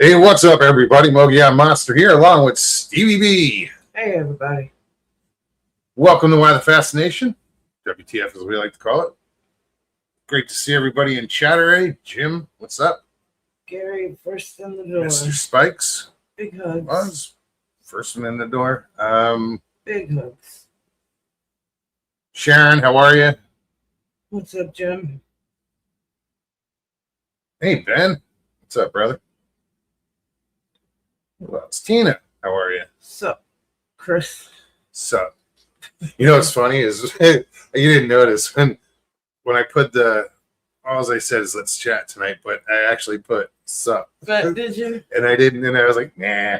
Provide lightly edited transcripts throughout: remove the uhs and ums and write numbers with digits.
Hey, what's up, everybody? Mogi Monster here, along with Stevie B. Hey, everybody. Welcome to Why the Fascination, WTF as we like to call it. Great to see everybody in chat today. Jim, what's up? Gary, first in the door. Mr. Spikes Big hugs. was first one in the door. Big hugs. Sharon, how are you? What's up, Jim? Hey, Ben. What's up, brother? Well, it's Tina. How are you? Sup, Chris? Sup. You know what's funny is you didn't notice when I put all I said is let's chat tonight, but I actually put sup. But did you? And I didn't, and I was like, nah.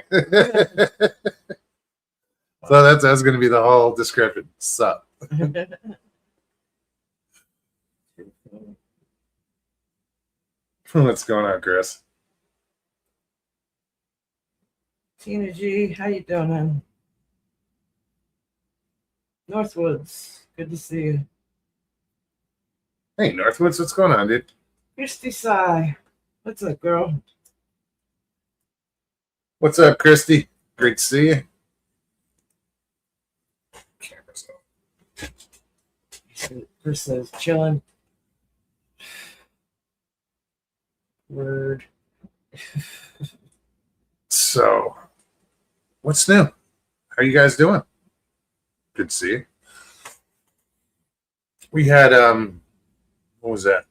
So that's going to be the whole description. Sup. What's going on, Chris? Tina G, how you doing, hon? Northwoods, good to see you. Hey, Northwoods, what's going on, dude? Christy Sai, what's up, girl? What's up, Christy? Great to see you. Camera's off. Chris says, chilling. Word. So, what's new? How are you guys doing? Good to see you. We had, what was that?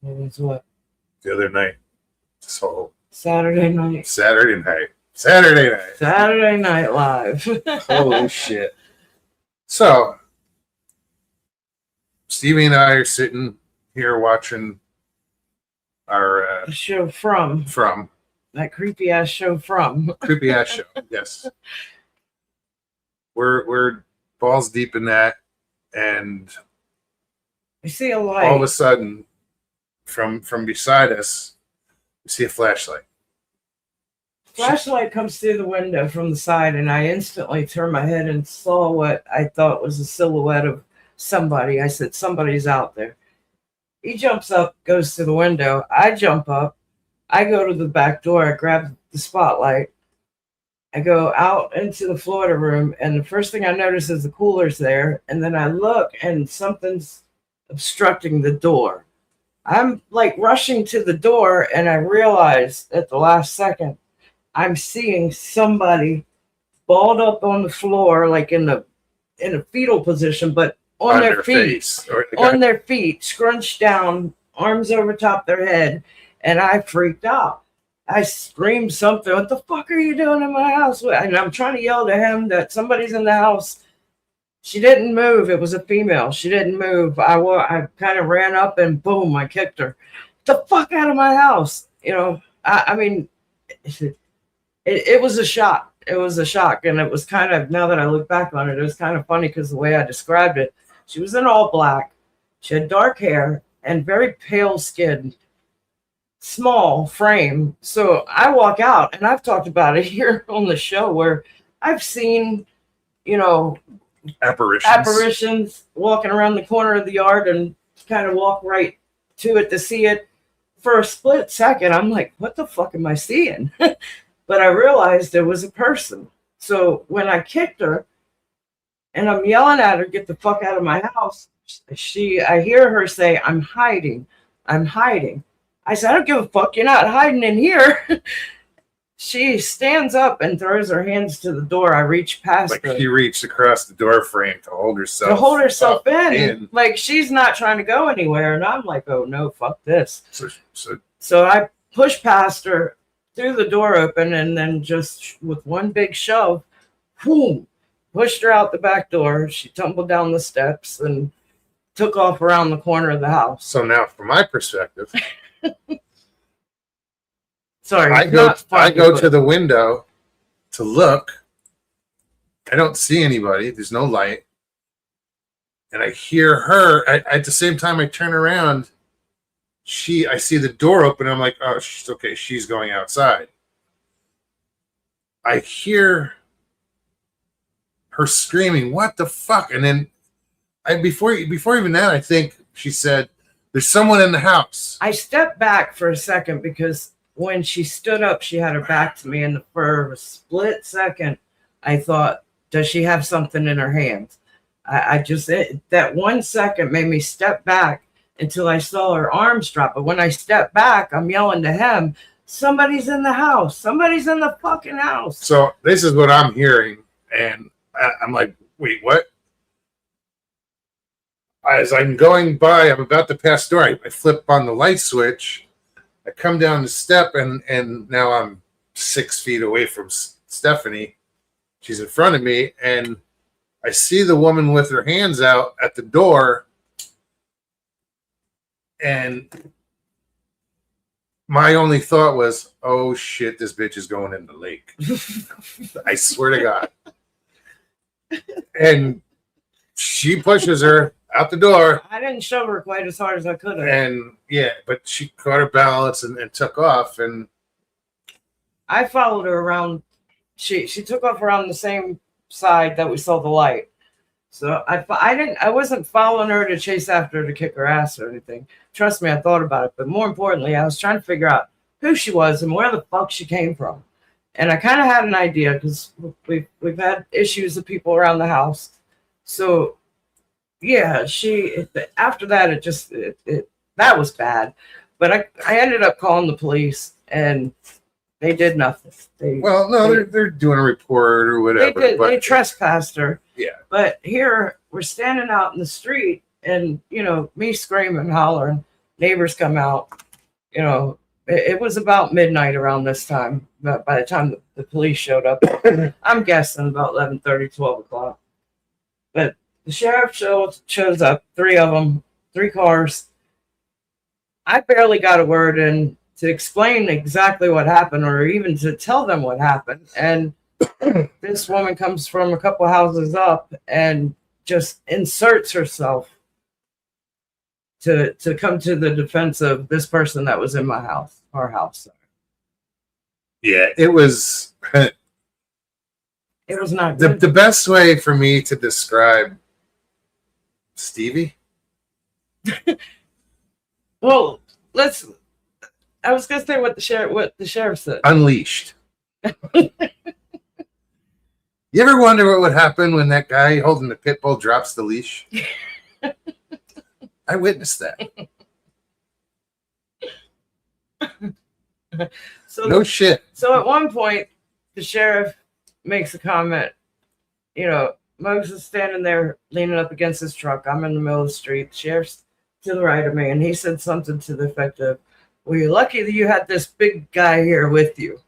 It was what? The other night. So, Saturday night. Saturday night. Saturday Night Live. Holy shit. So, Stevie and I are sitting here watching our The show from. That creepy ass show from. creepy ass show. Yes. We're balls deep in that, and I see a light. all of a sudden, from beside us, we see a flashlight. Flashlight comes through the window from the side, and I instantly turned my head and saw what I thought was a silhouette of somebody. I said, somebody's out there. He jumps up, goes to the window. I jump up. I go to the back door. I grab the spotlight. I go out into the Florida room, and the first thing I notice is the cooler's there. And then I look, and something's obstructing the door. I'm like rushing to the door, and I realize at the last second, I'm seeing somebody balled up on the floor, like in a fetal position, but on their feet, on their feet, scrunched down, arms over top their head, and I freaked out. I screamed something. What the fuck are you doing in my house? And I'm trying to yell to him that somebody's in the house. She didn't move. It was a female. She didn't move. I kind of ran up and boom, I kicked her. Get the fuck out of my house. You know, I mean, it was a shock. It was a shock. And it was kind of, now that I look back on it, it was kind of funny because the way I described it, she was in all black. She had dark hair and very pale skin. Small frame. So I walk out, and I've talked about it here on the show where I've seen, you know, apparitions walking around the corner of the yard and kind of walk right to it to see it. For a split second, I'm like, what the fuck am I seeing? But I realized it was a person. So when I kicked her and I'm yelling at her, get the fuck out of my house, I hear her say, I'm hiding. I said, I don't give a fuck. You're not hiding in here. She stands up and throws her hands to the door. I reach past her. Like she reached across the door frame to hold herself in. Like she's not trying to go anywhere. And I'm like, oh no, fuck this. So I push past her, threw the door open, and then just with one big shove, boom, pushed her out the back door. She tumbled down the steps and took off around the corner of the house. So now, from my perspective, sorry, I go to the window to look. I don't see anybody. There's no light. And I hear her. At the same time, I turn around. I see the door open. I'm like, oh, she's okay. She's going outside. I hear her screaming, what the fuck? And then before even that, I think she said, there's someone in the house. I stepped back for a second because when she stood up, she had her back to me, and for a split second, I thought, does she have something in her hand? That 1 second made me step back until I saw her arms drop. But when I stepped back, I'm yelling to him, somebody's in the house. Somebody's in the fucking house. So this is what I'm hearing. And I'm like, wait, what? As I'm going by, I'm about to pass the door. I flip on the light switch. I come down the step, and now I'm 6 feet away from Stephanie. She's in front of me, and I see the woman with her hands out at the door, and my only thought was, oh shit, this bitch is going in the lake. I swear to God. And she pushes her out the door. I didn't shove her quite as hard as I could have. And yeah, but she caught her balance and took off. And I followed her around. She took off around the same side that we saw the light. So I wasn't following her to chase after her to kick her ass or anything. Trust me, I thought about it. But more importantly, I was trying to figure out who she was and where the fuck she came from. And I kind of had an idea because we've had issues of people around the house. So yeah, after that, that was bad. But I ended up calling the police, and they did nothing. They're doing a report or whatever. They trespassed her. Yeah. But here we're standing out in the street, and me screaming, hollering, neighbors come out. It was about midnight around this time. But by the time the police showed up, I'm guessing about 11:30, 12 o'clock. But the sheriff shows up, 3 of them, 3 cars. I barely got a word in to explain exactly what happened or even to tell them what happened. And this woman comes from a couple houses up and just inserts herself to come to the defense of this person that was in my house, our house. Yeah, it was. It was not good. The best way for me to describe Stevie. Well, I was gonna say what the sheriff said. Unleashed. You ever wonder what would happen when that guy holding the pit bull drops the leash? I witnessed that. No shit. So at one point, the sheriff makes a comment. Muggs is standing there leaning up against his truck. I'm in the middle of the street. The sheriff's to the right of me, and he said something to the effect of, well, you're lucky that you had this big guy here with you.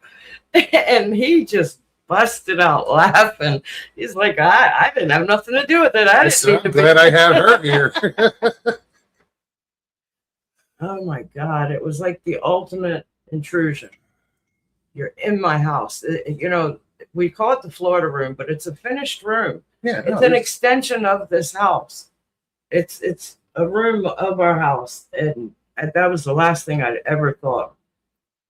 And he just busted out laughing. He's like, I didn't have nothing to do with it. I'm glad I had her here. Oh my God. It was like the ultimate intrusion. You're in my house. We call it the Florida room, but it's a finished room. Yeah, it's an extension of this house. It's a room of our house. And that was the last thing I'd ever thought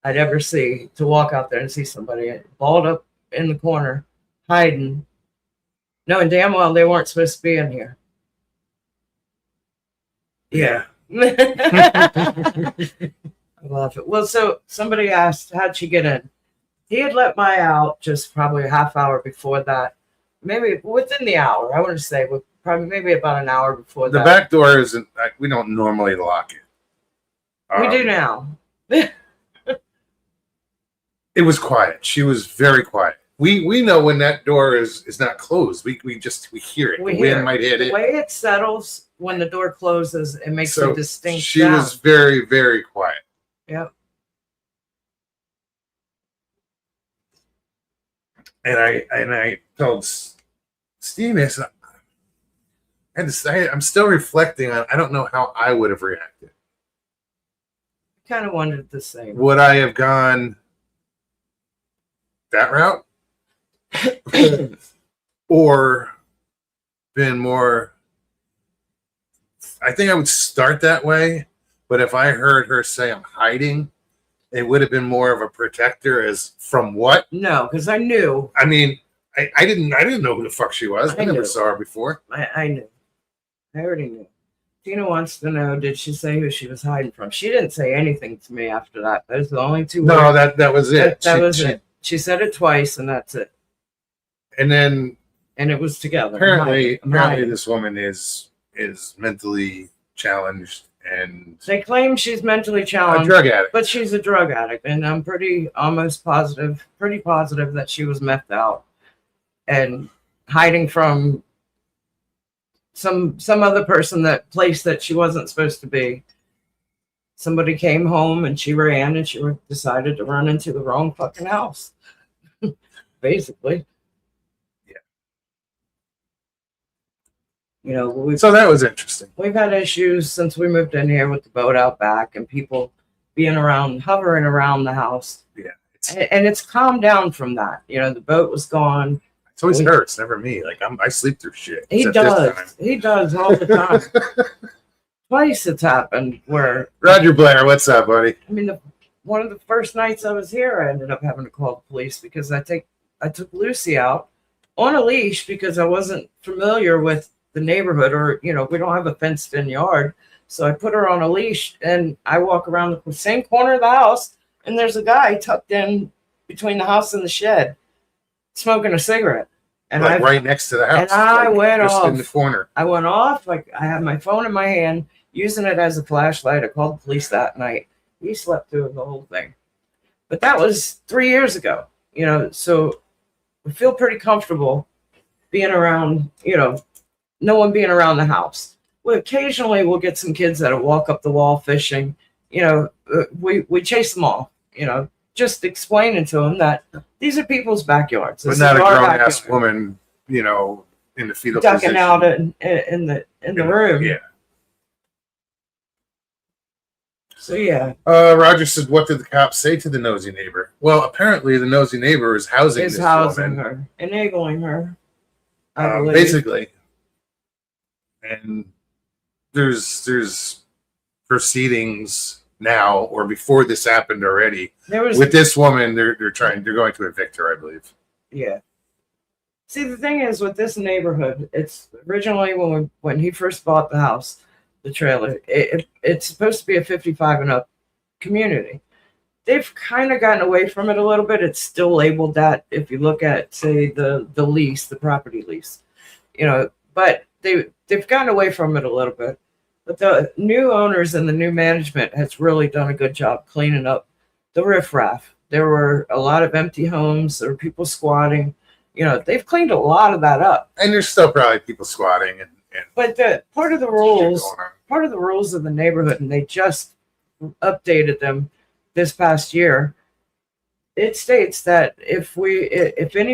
I'd ever see, to walk out there and see somebody balled up in the corner, hiding, knowing damn well they weren't supposed to be in here. Yeah. I love it. Well, so somebody asked, how'd she get in? He had let my out just probably a half hour before that. Maybe within the hour, I want to say, probably maybe about an hour before that. The back door isn't, we don't normally lock it. We do now. It was quiet. She was very quiet. We know when that door is not closed. We hear it. The wind might hit it. The way it settles when the door closes, it makes a distinct she sound. was very, very quiet. Yep. And I told Steve, I said, I'm still reflecting on, I don't know how I would have reacted. Kind of wondered the same. Would I have gone that route? Or been more, I think I would start that way, but if I heard her say I'm hiding, it would have been more of a protector. As from what? No, because I knew. I mean, I didn't know who the fuck she was. I never saw her before. I knew. I already knew. Tina wants to know, did she say who she was hiding from? She didn't say anything to me after that. Those are the only two No, words. that was it. That was it. She said it twice, and that's it. And then And it was together. apparently I'm hiding. this woman is mentally challenged and They claim she's mentally a challenged, drug addict. but she's a drug addict, and I'm pretty positive that she was methed out and hiding from some other person, that place that she wasn't supposed to be. Somebody came home and she ran, and she decided to run into the wrong fucking house. Basically. Yeah. You know, So that was interesting. we've had issues since we moved in here with the boat out back and people being around, hovering around the house. Yeah. And it's calmed down from that. You know, the boat was gone. It's always her. It's never me. Like I sleep through shit. He except this time. does. He does all the time. Twice it's happened where, Roger Blair, what's up, buddy? I mean, one of the first nights I was here, I ended up having to call the police because I took Lucy out on a leash because I wasn't familiar with the neighborhood, or, you know, we don't have a fenced in yard. So I put her on a leash and I walk around the same corner of the house, and there's a guy tucked in between the house and the shed smoking a cigarette. And Like right next to the house. and I like went just off. in the corner. I went off, like I had my phone in my hand, using it as a flashlight. I called the police that night. He slept through the whole thing. But that was 3 years ago, you know, so we feel pretty comfortable being around, you know, no one being around the house. Well, occasionally we'll get some kids that'll walk up the wall fishing. You know, we chase them all, you know, just explaining to them that these are people's backyards. But This not is a our grown ass backyard. woman, you know, in the fetal Ducking position. out in the room. Yeah. So yeah, Roger said, "What did the cops say to the nosy neighbor?" Well, apparently the nosy neighbor is housing is this housing woman, her, enabling her. I believe. basically. And there's proceedings now, or before this happened already, There was with this woman. They're going to evict her, I believe. yeah. See, the thing is with this neighborhood, it's originally when he first bought the house, the trailer, it's supposed to be a 55 and up community. They've kind of gotten away from it a little bit. It's still labeled that if you look at, say, the lease, the property lease, you know, but they've gotten away from it a little bit. But the new owners and the new management has really done a good job cleaning up the riffraff. There were a lot of empty homes. There were people squatting. You know, they've cleaned a lot of that up. And there's still probably people squatting and But part of the shit rules, going on. part of the rules of the neighborhood, and they just updated them this past year. It states that if any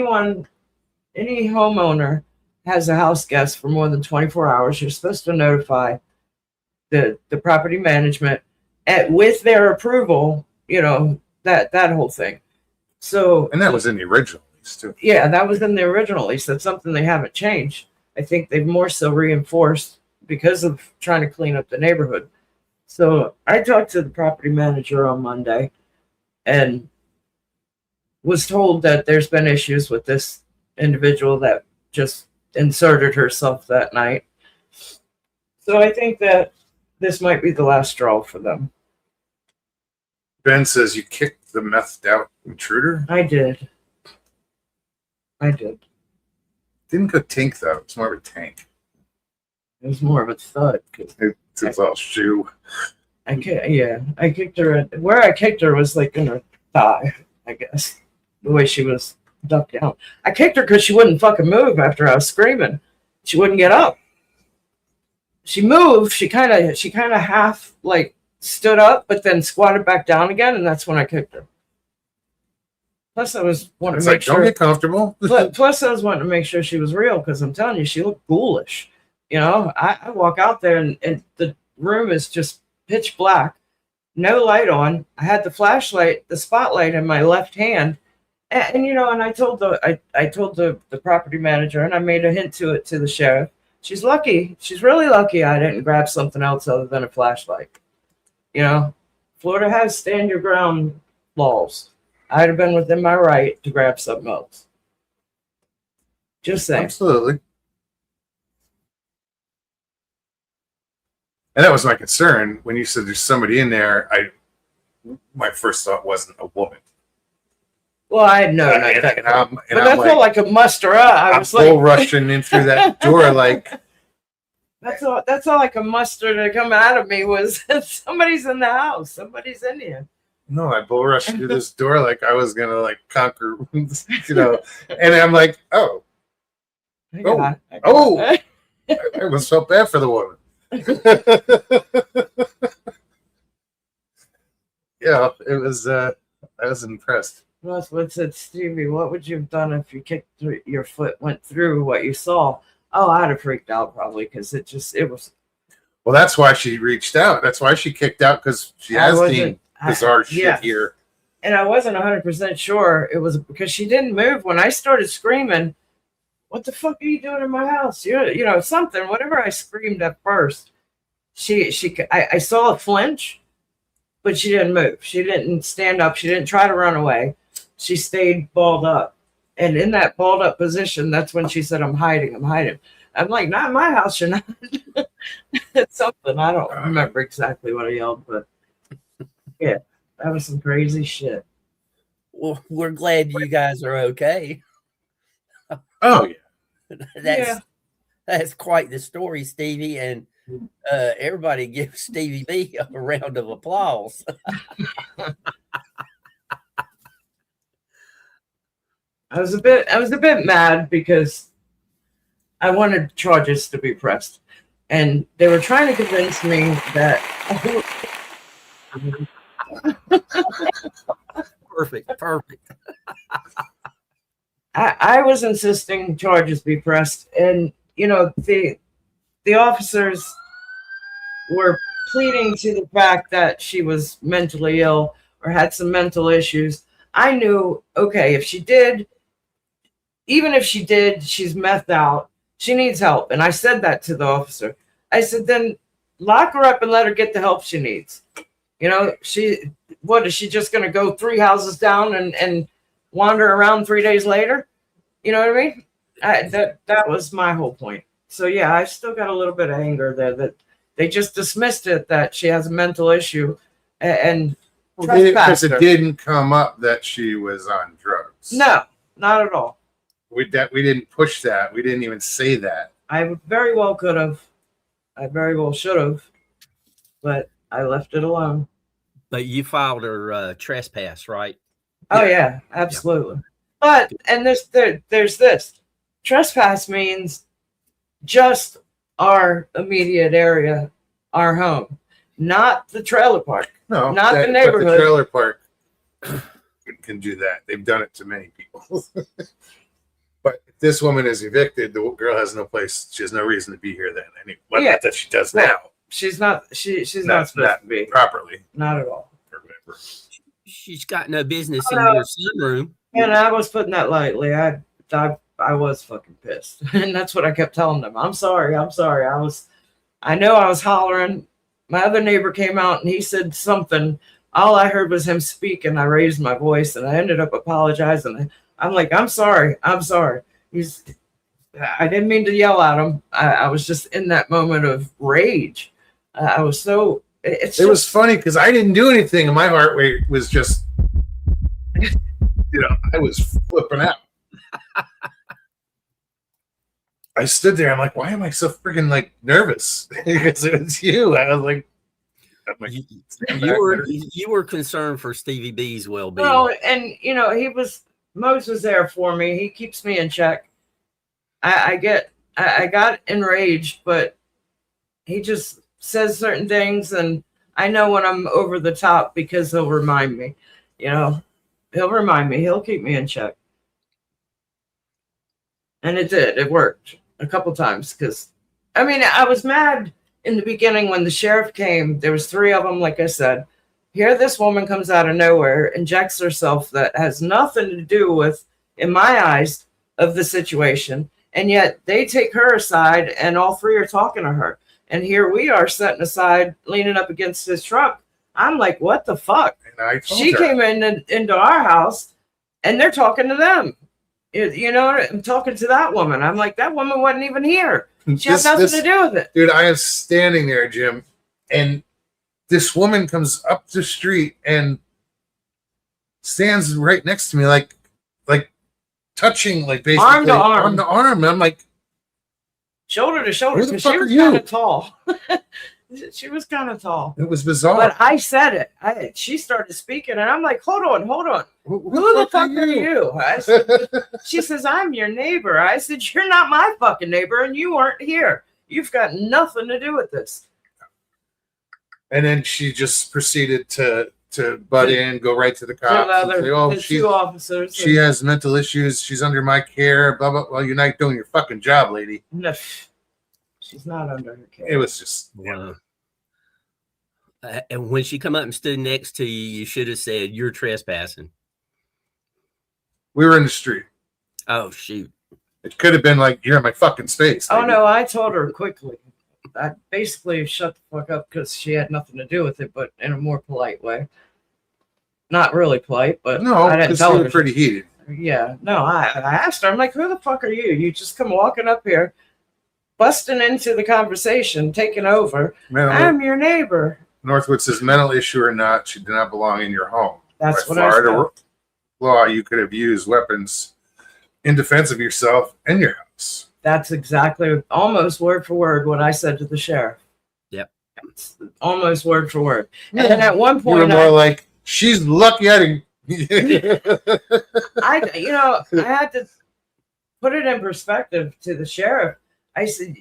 homeowner has a house guest for more than 24 hours, you're supposed to notify the property management with their approval, you know, that whole thing. So, And that was in the original lease too. yeah, that was in the original lease. That's something they haven't changed. I think they've more so reinforced because of trying to clean up the neighborhood. So I talked to the property manager on Monday and was told that there's been issues with this individual that just inserted herself that night. So I think that this might be the last straw for them. Ben says you kicked the methed out intruder. I did. Didn't go tink though. It's more of a tank. It was more of a thud. 'Cause It's a little shoe. I kicked her. Where I kicked her was like in her thigh, I guess. The way she was ducked down. I kicked her because she wouldn't fucking move after I was screaming. She wouldn't get up. She moved. She kind of half like stood up, but then squatted back down again, and that's when I kicked her. Plus, I was wanting It's to make like, don't sure. get comfortable. Plus, I was wanting to make sure she was real because I'm telling you, she looked ghoulish. You know, I walk out there and the room is just pitch black, no light on. I had the flashlight, the spotlight in my left hand, and you know, and I told the property manager, and I made a hint to it to the sheriff. She's lucky. She's really lucky I didn't grab something else other than a flashlight. You know, Florida has stand your ground laws. I'd have been within my right to grab something else. Just saying. Absolutely. And that was my concern when you said there's somebody in there. My first thought wasn't a woman. Well, I had known And that. I'm But I felt like a muster up. I was bull like, rushing in through that door like, that's all I could muster to come out of me was somebody's in the house. Somebody's in here. no, I bull rushed through this door like I was gonna like conquer, you know. And I'm like, oh, I Oh. got- oh. I was so bad for the woman. Yeah, it was. I was impressed. What said Stevie? What would you have done if you kicked through, your foot went through what you saw? Oh, I'd have freaked out probably because it was. Well, that's why she reached out. That's why she kicked out because she has seen bizarre shit yes. here. And I wasn't 100% sure it was because she didn't move when I started screaming. What the fuck are you doing in my house? You know something. Whatever I screamed at first, I saw a flinch, but she didn't move. She didn't stand up. She didn't try to run away. She stayed balled up. And in that balled up position, that's when she said, I'm hiding. I'm like, not in my house, you're not. It's something. I don't remember exactly what I yelled, but yeah, that was some crazy shit. Well, we're glad you guys are okay. Oh yeah. That's quite the story, Stevie, and everybody give Stevie B a round of applause. I was a bit mad because I wanted charges to be pressed, and they were trying to convince me that. Perfect. I was insisting charges be pressed, and the officers were pleading to the fact that she was mentally ill or had some mental issues. I knew, okay, if she did, even if she did, she's methed out. She needs help. And I said that to the officer. I said, then lock her up and let her get the help she needs. Is she just going to go 3 houses down and wander around 3 days later? You know what I mean? That was my whole point. So yeah, I still got a little bit of anger there that they just dismissed it, that she has a mental issue and Because it didn't come up that she was on drugs. No, not at all. We didn't push that. We didn't even say that. I very well could have. I very well should have, but I left it alone. But you filed her trespass, right? Oh yeah, absolutely. Yeah. But and there's this trespass means just our immediate area, our home, not the trailer park. No, not the neighborhood. But the trailer park can do that. They've done it to many people. But if this woman is evicted, the girl has no place. She has no reason to be here then. Anyway, not that she does now. She's not. She's not supposed to be properly. Not at all. She's got no business in your sunroom. And I was putting that lightly. I was fucking pissed, and that's what I kept telling them. I'm sorry. I know I was hollering. My other neighbor came out and he said something. All I heard was him speak, and I raised my voice, and I ended up apologizing. I'm like, I'm sorry. I didn't mean to yell at him. I was just in that moment of rage. I was so. It was funny because I didn't do anything, and my heart rate was just, I was flipping out. I stood there. I'm like, why am I so freaking like nervous? Because it was you. I was like, you were concerned for Stevie B's well-being. No, and Mose was there for me. He keeps me in check. I got enraged, but he just says certain things, and I know when I'm over the top because he'll remind me. He'll remind me. He'll keep me in check. And it did. It worked a couple times because, I was mad in the beginning when the sheriff came. There was 3 of them, like I said. Here this woman comes out of nowhere, injects herself that has nothing to do with, in my eyes, of the situation. And yet they take her aside and all 3 are talking to her. And here we are sitting aside, leaning up against his truck. I'm like, what the fuck? She came into our house and they're talking to them. I'm talking to that woman. I'm like, that woman wasn't even here. She has nothing to do with it. Dude, I am standing there, Jim, And this woman comes up the street and stands right next to me, like touching, like basically Arm to arm. on the arm. And I'm like, shoulder to shoulder, Who the because fuck she are was you? kind of tall. She was kind of tall. it was bizarre. But I said it. She started speaking, and I'm like, hold on. Who Who the fuck are you? I said, she says, I'm your neighbor. I said, you're not my fucking neighbor, and you aren't here. You've got nothing to do with this. And then she just proceeded to butt in, go right to the cops, and say, "Oh, the two officers. she has mental issues. She's under my care." Blah blah. Well, you're not doing your fucking job, lady. No, she's not under her care. It was just Wow. And when she come up and stood next to you, you should have said, "You're trespassing." we were in the street. Oh shoot! It could have been like, "You're in my fucking space." Oh lady. no, I told her quickly. I basically shut the fuck up because she had nothing to do with it, but in a more polite way. Not really polite, but no, I didn't because tell we her. were pretty heated. Yeah, no, I asked her. I'm like, who the fuck are you? You just come walking up here, busting into the conversation, taking over. I'm your neighbor. Northwood says, mental issue or not, she did not belong in your home. That's By what I Florida said. law, you could have used weapons in defense of yourself and your house. That's exactly, almost word for word, what I said to the sheriff. Yep. It's almost word for word. And then at one You were point, more like, she's lucky I didn't. I had to put it in perspective to the sheriff. I said,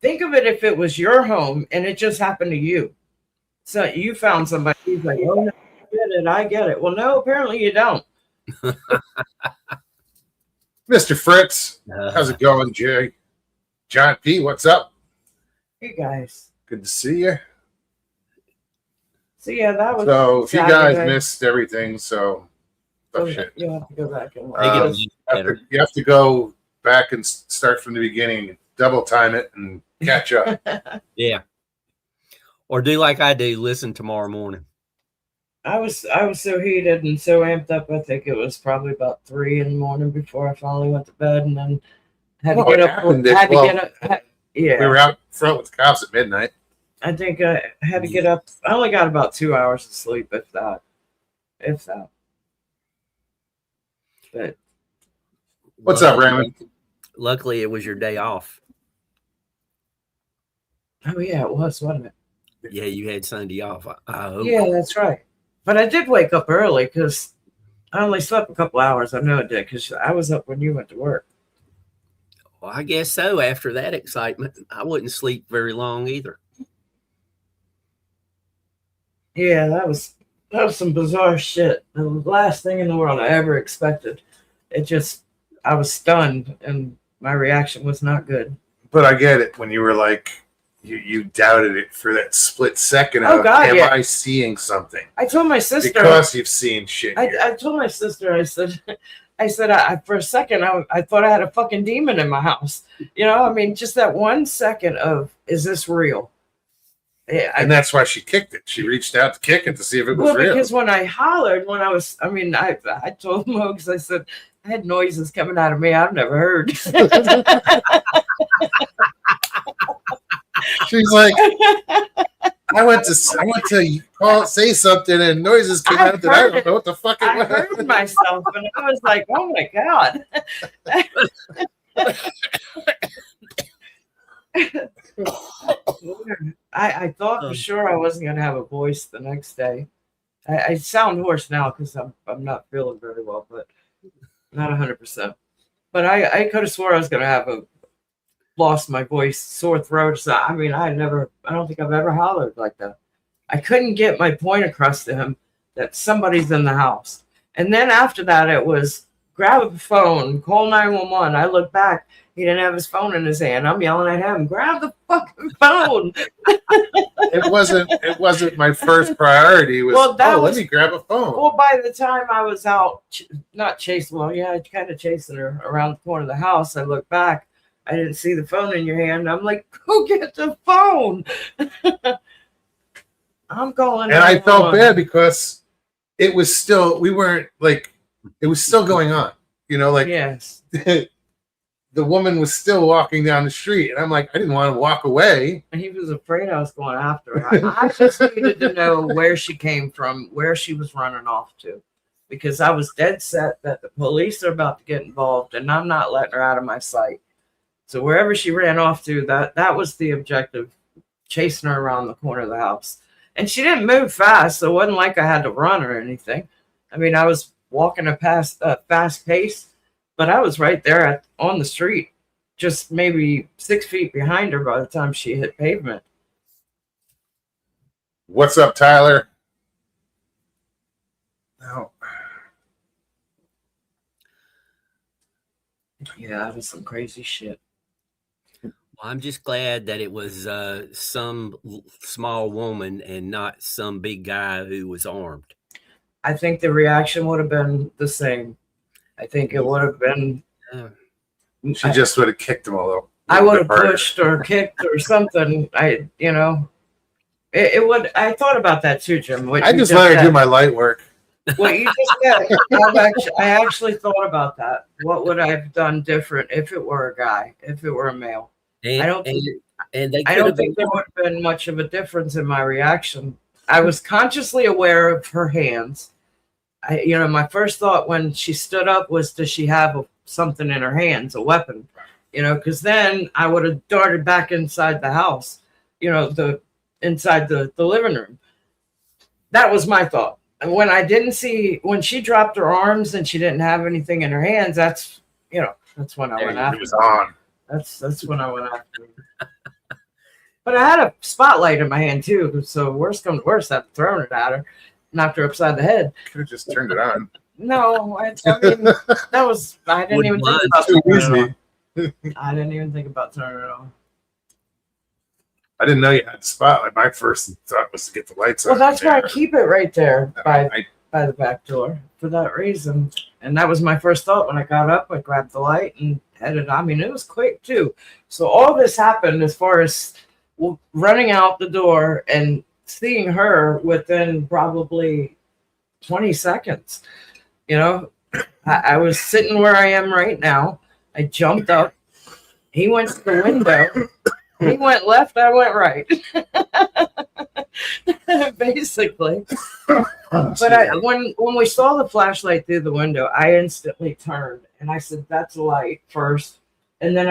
think of it if it was your home and it just happened to you. So you found somebody. He's like, oh, no, I get it. Well, no, apparently you don't. Mr. Fritz, how's it going, Jay? John P., what's up? You guys. Good to see you. So yeah, that was. So if you guys Saturday. missed everything, so oh, shit. You have to go back and You have to go back and start from the beginning, double time it, and catch up. Yeah. Or do like I do, listen tomorrow morning. I was so heated and so amped up. I think it was probably about 3 a.m. before I finally went to bed, and then had to Well, get it up. happened Had to well, get up. Yeah, We were out front with the cops at midnight. I think I had to get up. I only got about 2 hours of sleep, if that. But What's up, Raymond? Luckily, it was your day off. oh yeah, it was, wasn't it? Yeah, you had Sunday off. I hope. Yeah, that's right. But I did wake up early because I only slept a couple hours. I know it did because I was up when you went to work. Well, I guess so. After that excitement, I wouldn't sleep very long either. Yeah, that was some bizarre shit. The last thing in the world I ever expected. I was stunned, and my reaction was not good. But I get it when you were like, you doubted it for that split second Oh, of, God, am yeah. I seeing something? I told my sister. Because you've seen shit. here. I told my sister. I said, for a second, I thought I had a fucking demon in my house. You know, I mean, just that 1 second of, is this real? Yeah, And that's why she kicked it. She reached out to kick it to see if it was real. because when I hollered, I told Mogs, I said, I had noises coming out of me I've never heard. She's like, I went to say something and noises came out that I don't know what the fuck it I was. heard myself, and I was like, oh my God. I thought for sure I wasn't going to have a voice the next day. I sound hoarse now because I'm not feeling very well, but not 100%. But I could have swore I was going to have lost my voice, sore throat. So, I mean, I don't think I've ever hollered like that. I couldn't get my point across to him that somebody's in the house. And then after that, it was grab a phone, call 911. I look back. He didn't have his phone in his hand. I'm yelling at him, grab the fucking phone. It wasn't my first priority. It was, let me grab a phone. Well, by the time I was out, not chasing, kind of chasing her around the corner of the house, I looked back. I didn't see the phone in your hand. I'm like, go get the phone. I'm calling. And I felt bad because it was still, it was still going on. You know, like yes. the woman was still walking down the street, and I'm like, I didn't want to walk away. And he was afraid I was going after her. I just needed to know where she came from, where she was running off to, because I was dead set that the police are about to get involved, and I'm not letting her out of my sight. So wherever she ran off to, that was the objective, chasing her around the corner of the house. And she didn't move fast, so it wasn't like I had to run or anything. I mean, I was walking a fast pace, but I was right there on the street, just maybe 6 feet behind her by the time she hit pavement. What's up, Tyler? No. Yeah, that was some crazy shit. Well, I'm just glad that it was some small woman and not some big guy who was armed. I think the reaction would have been the same. I think it would have been. She just would have kicked him a little. I would have pushed or kicked or something. It would. I thought about that too, Jim. I just let her do my light work. What you just said. I actually thought about that. What would I have done different if it were a guy, if it were a male? And, I don't they I don't think there would have been much of a difference in my reaction. I was consciously aware of her hands. My first thought when she stood up was, does she have something in her hands, a weapon? Because then I would have darted back inside the house, inside the living room. That was my thought. And when I didn't see, when she dropped her arms and she didn't have anything in her hands, that's when I went after. It was on. That's when I went after her. But I had a spotlight in my hand too, so worst comes to worst, I'd thrown it at her, knocked her upside the head. Could have just turned it on. No, I mean I didn't even think about Too turning it easy. on. I didn't even think about turning it on. I didn't know you had the spotlight. My first thought was to get the lights on. Well, that's why I keep it right there I by the back door for that reason. And that was my first thought when I got up. I grabbed the light and headed. I mean, it was quick too. So all this happened as far as running out the door and seeing her within probably 20 seconds. I was sitting where I am right now. I jumped up. He went to the window. He went left, I went right. Basically. But when we saw the flashlight through the window, I instantly turned and I said, "That's a light first." And then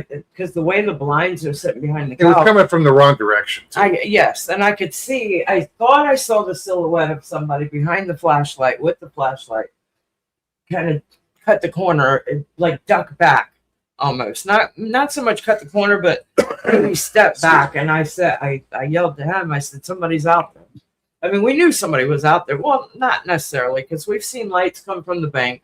because the way the blinds are sitting behind the couch, it was coming from the wrong direction. Yes, and I could see. I thought I saw the silhouette of somebody behind the flashlight with the flashlight, kind of cut the corner, like duck back. Almost not so much cut the corner, but maybe step back. And I said, I yelled to him. I said, "Somebody's out there." I mean, we knew somebody was out there. Well, not necessarily, because we've seen lights come from the bank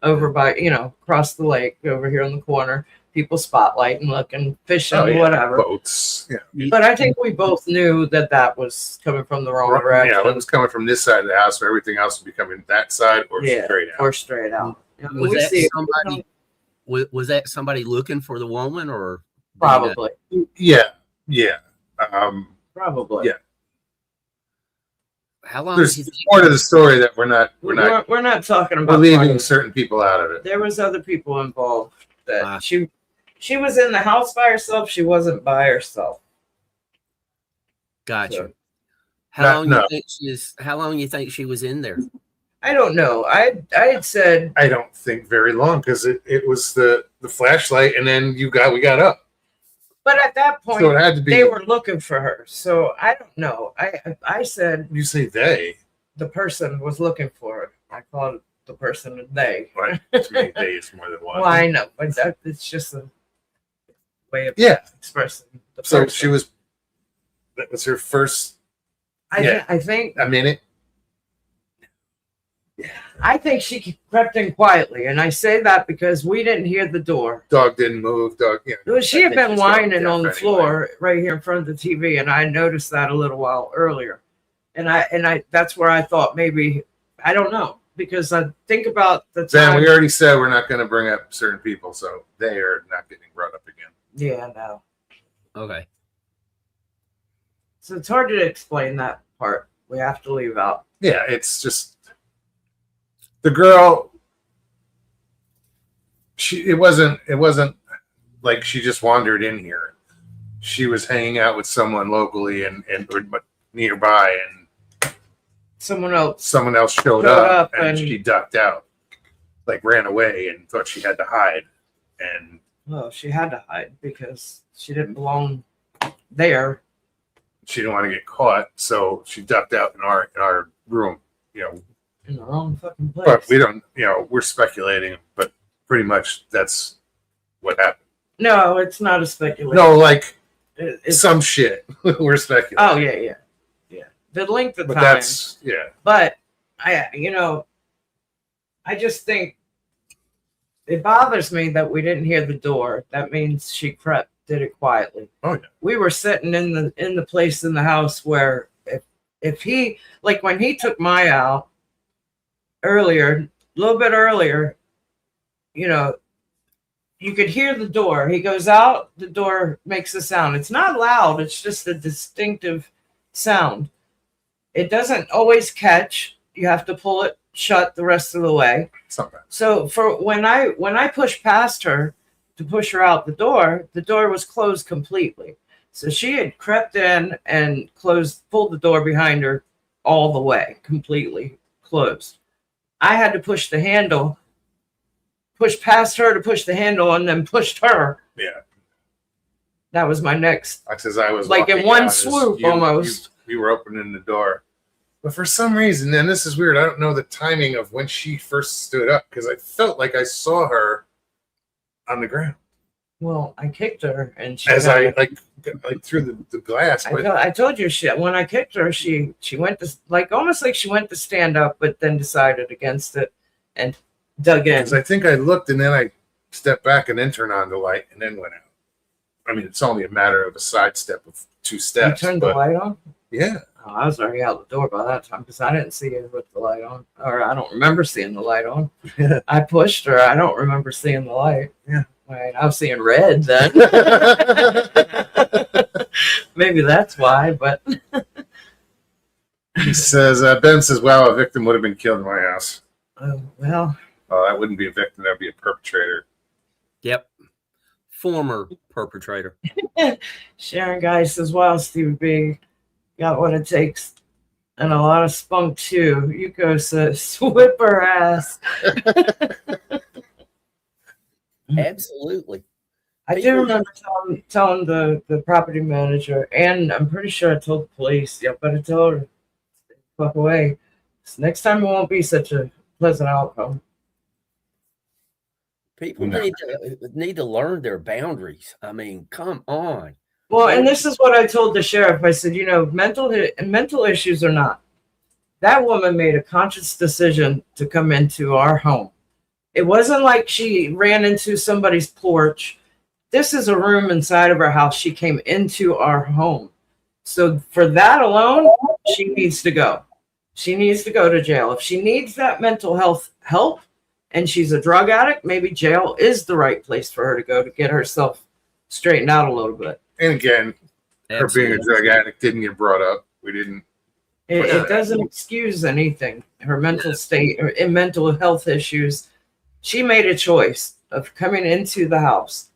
over by, across the lake over here in the corner. People spotlighting, looking, fishing, whatever. Boats. Yeah. But I think we both knew that was coming from the wrong direction. Yeah, it was coming from this side of the house, where everything else would be coming that side or straight out. Or straight out. Was that somebody looking for the woman, or probably? Yeah. Probably. Yeah. How long? There's more to the story that we're not talking about. We're leaving certain people out of it. There was other people involved. That she was in the house by herself. She wasn't by herself. Gotcha. So, how long you think she was in there? I don't know. I had said, I don't think very long, because it was the flashlight, and then we got up. But at that point, so it had to be, they were looking for her. So I don't know. I said, you say they. The person was looking for her. I called it the person they. Right. To me, they is more than one. Well, I know, but it's just a way of expressing the so person. that was her first. I think a minute. I think she crept in quietly, and I say that because we didn't hear the door. Dog didn't move. Well, she had been whining on the floor right here in front of the TV, and I noticed that a little while earlier. And I that's where I thought maybe, I don't know, because I think about the time. Then we already said we're not going to bring up certain people, so they are not getting brought up again. Yeah, no. Okay. So it's hard to explain that part. We have to leave out. Yeah, it's just the girl. it wasn't like she just wandered in here. She was hanging out with someone locally and or nearby, and Someone else. someone else showed up and she ducked out, like ran away and thought she had to hide. And Well, she had to hide because she didn't belong there. she didn't want to get caught, so she ducked out in our room, you know. In the wrong fucking place. But we don't, you know, we're speculating, but pretty much that's what happened. No, it's not a speculation. No, like It's some shit. We're speculating. Oh yeah. The length of But time. that's But I just think it bothers me that we didn't hear the door. That means she did it quietly. Oh yeah. We were sitting in the place in the house where if he, like when he took Maya out earlier, a little bit earlier, you know, you could hear the door. He goes out, the door makes a sound. It's not loud, it's just a distinctive sound. It doesn't always catch. You have to pull it shut the rest of the way. Something. So for when I pushed past her to push her out the door was closed completely. So she had crept in and pulled the door behind her all the way, completely closed. I had to push past her to push the handle, and then pushed her. Yeah. That was my next. I says I was Like in walking one out, swoop almost. You were opening the door. But for some reason, and this is weird, I don't know the timing of when she first stood up because I felt like I saw her on the ground Well, I kicked her, and she. as I like through the glass. But I told you when I kicked her, she went to almost like she went to stand up, but then decided against it and dug in. because I think I looked and then I stepped back and then turned on the light and then went out. I mean, it's only a matter of a sidestep of 2 You steps. turned the light on. Yeah. Oh, I was already out the door by that time because I didn't see her with the light on, or I don't remember seeing the light on. Yeah. I pushed her. I don't remember seeing the light. Yeah. Right. I was seeing red then. Maybe that's why, but He says, Ben says, wow, a victim would have been killed in my house. well, Oh, that wouldn't be a victim. That'd be a perpetrator. Yep. Former perpetrator. Sharon Guy says, wow, Steve B got what it takes and a lot of spunk too. Yuko says, whip her ass. Absolutely. I do remember telling the property manager, and I'm pretty sure I told the police, yeah, but I told her, fuck away. Next time it won't be such a pleasant outcome. People need to learn their boundaries. I mean, come on. Well, and this is what I told the sheriff. I said, mental issues or not, that woman made a conscious decision to come into our home. It wasn't like she ran into somebody's porch. This is a room inside of our house. She came into our home. So for that alone, she needs to go. She needs to go to jail. If she needs that mental health help and she's a drug addict, maybe jail is the right place for her to go to get herself straightened out a little bit. And again, Absolutely. her being a drug addict didn't get brought up. We didn't. It doesn't excuse anything. Her mental state or mental health issues. She made a choice of coming into the house.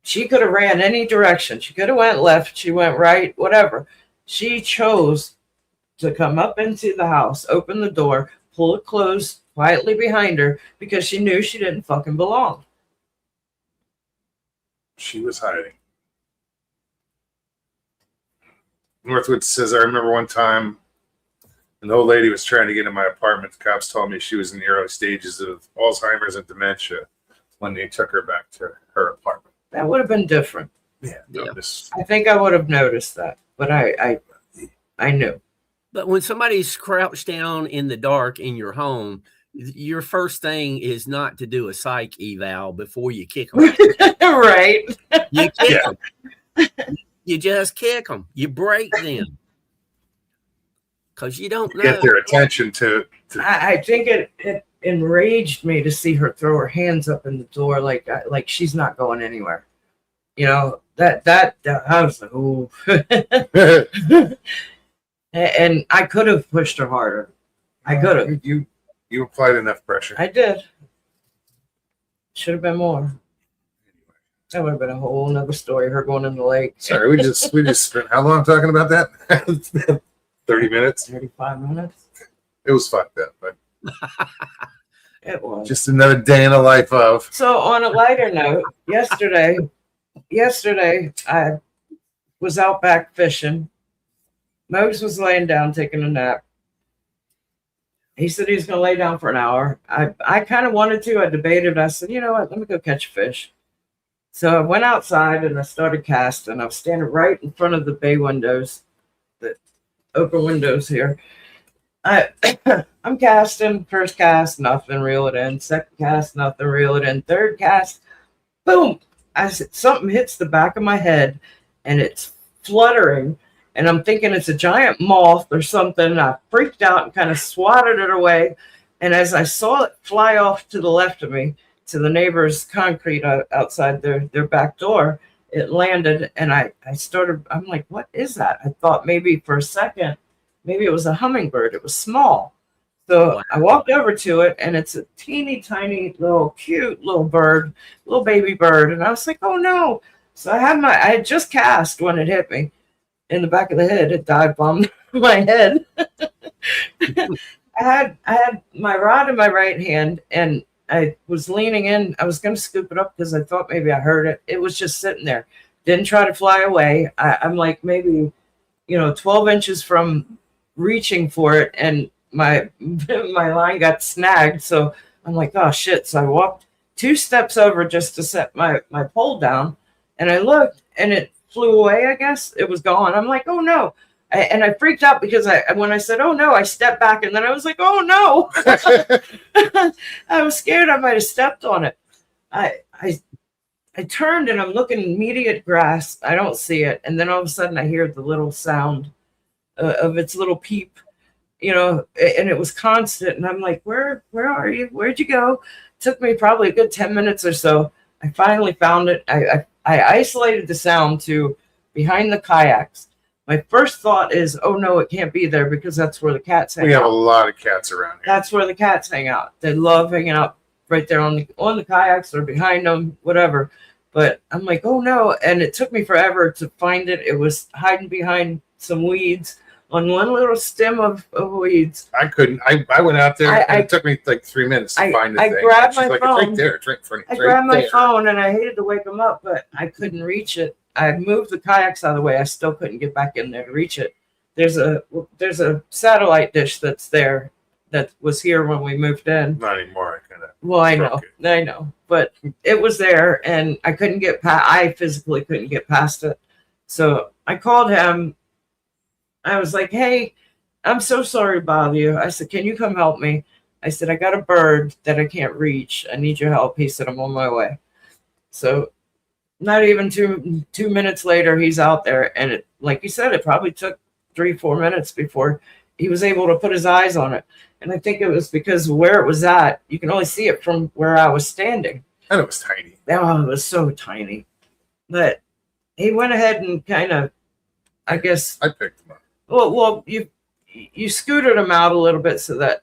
She could have ran any direction. She could have went left. She went right, whatever. She chose to come up into the house, open the door, pull it closed quietly behind her because she knew she didn't fucking belong. She was hiding. Northwood says, I remember one time an old lady was trying to get in my apartment. The cops told me she was in the early stages of Alzheimer's and dementia when they took her back to her apartment. That would have been different. Yeah. Yeah. I think I would have noticed that, but I knew. But when somebody's crouched down in the dark in your home, your first thing is not to do a psych eval before you kick them. Right. You kick them. You just kick them. You break them. Because you don't know. Get their attention to I think it enraged me to see her throw her hands up in the door like she's not going anywhere. You know, that I was like, ooh. And I could have pushed her harder. I could have. You applied enough pressure. I did. Should have been more. That would have been a whole nother story. Her going in the lake. Sorry, we just spent how long talking about that? 30 minutes. 35 minutes. It was fucked up, but It was. just another day in the life of. So on a lighter note, yesterday I was out back fishing. Mose was laying down taking a nap. He said he was going to lay down for an hour. I kind of wanted to. I debated. I said, you know what? Let me go catch a fish. So I went outside and I started casting. I was standing right in front of the bay windows, the open windows here. I'm casting. First cast, nothing, reel it in. Second cast, nothing, reel it in. Third cast, boom. I said, something hits the back of my head and it's fluttering. And I'm thinking it's a giant moth or something. And I freaked out and kind of swatted it away. And as I saw it fly off to the left of me, to the neighbor's concrete outside their back door, it landed. And I'm like, what is that? I thought maybe for a second, maybe it was a hummingbird. It was small. So Wow. I walked over to it and it's a teeny tiny little cute little bird, little baby bird. And I was like, oh no. So I had just cast when it hit me in the back of the head. It dive bombed my head. I had my rod in my right hand and I was leaning in. I was going to scoop it up because I thought maybe I heard it. It was just sitting there. Didn't try to fly away. I'm like maybe, 12 inches from reaching for it, and my line got snagged. So I'm like, oh shit. So I walked 2 steps over just to set my pole down, and I looked, and it flew away. I guess it was gone. I'm like, oh no. And I freaked out because when I said, oh no, I stepped back and then I was like, oh no. I was scared I might have stepped on it. I turned and I'm looking immediate grass. I don't see it. And then all of a sudden I hear the little sound of its little peep, and it was constant. And I'm like, where are you? Where'd you go? It took me probably a good 10 minutes or so. I finally found it. I isolated the sound to behind the kayaks. My first thought is, oh no, it can't be there because that's where the cats hang We have a out. lot of cats around here. That's where the cats hang out. They love hanging out right there on the kayaks or behind them, whatever. But I'm like, oh no. And it took me forever to find it. It was hiding behind some weeds on one little stem of weeds. I couldn't. I went out there and it took me like 3 minutes to find the I thing. grabbed And she's my like, it's right phone. there. It's right in front of I you. grabbed my there. phone and I hated to wake them up, but I couldn't reach it. I moved the kayaks out of the way. I still couldn't get back in there to reach it. There's a satellite dish that's there that was here when we moved in. Not anymore. I kind of. Well, I know, but it was there and I couldn't get past. I physically couldn't get past it. So I called him. I was like, hey, I'm so sorry to bother you. I said, can you come help me? I said, I got a bird that I can't reach. I need your help. He said, I'm on my way. So not even two minutes later, he's out there. And it, like you said, it probably took 3-4 minutes before he was able to put his eyes on it. And I think it was because where it was at, you can only see it from where I was standing. And it was tiny. Oh, it was so tiny. But he went ahead and kind of, I guess, I picked him up. well, you scooted him out a little bit so that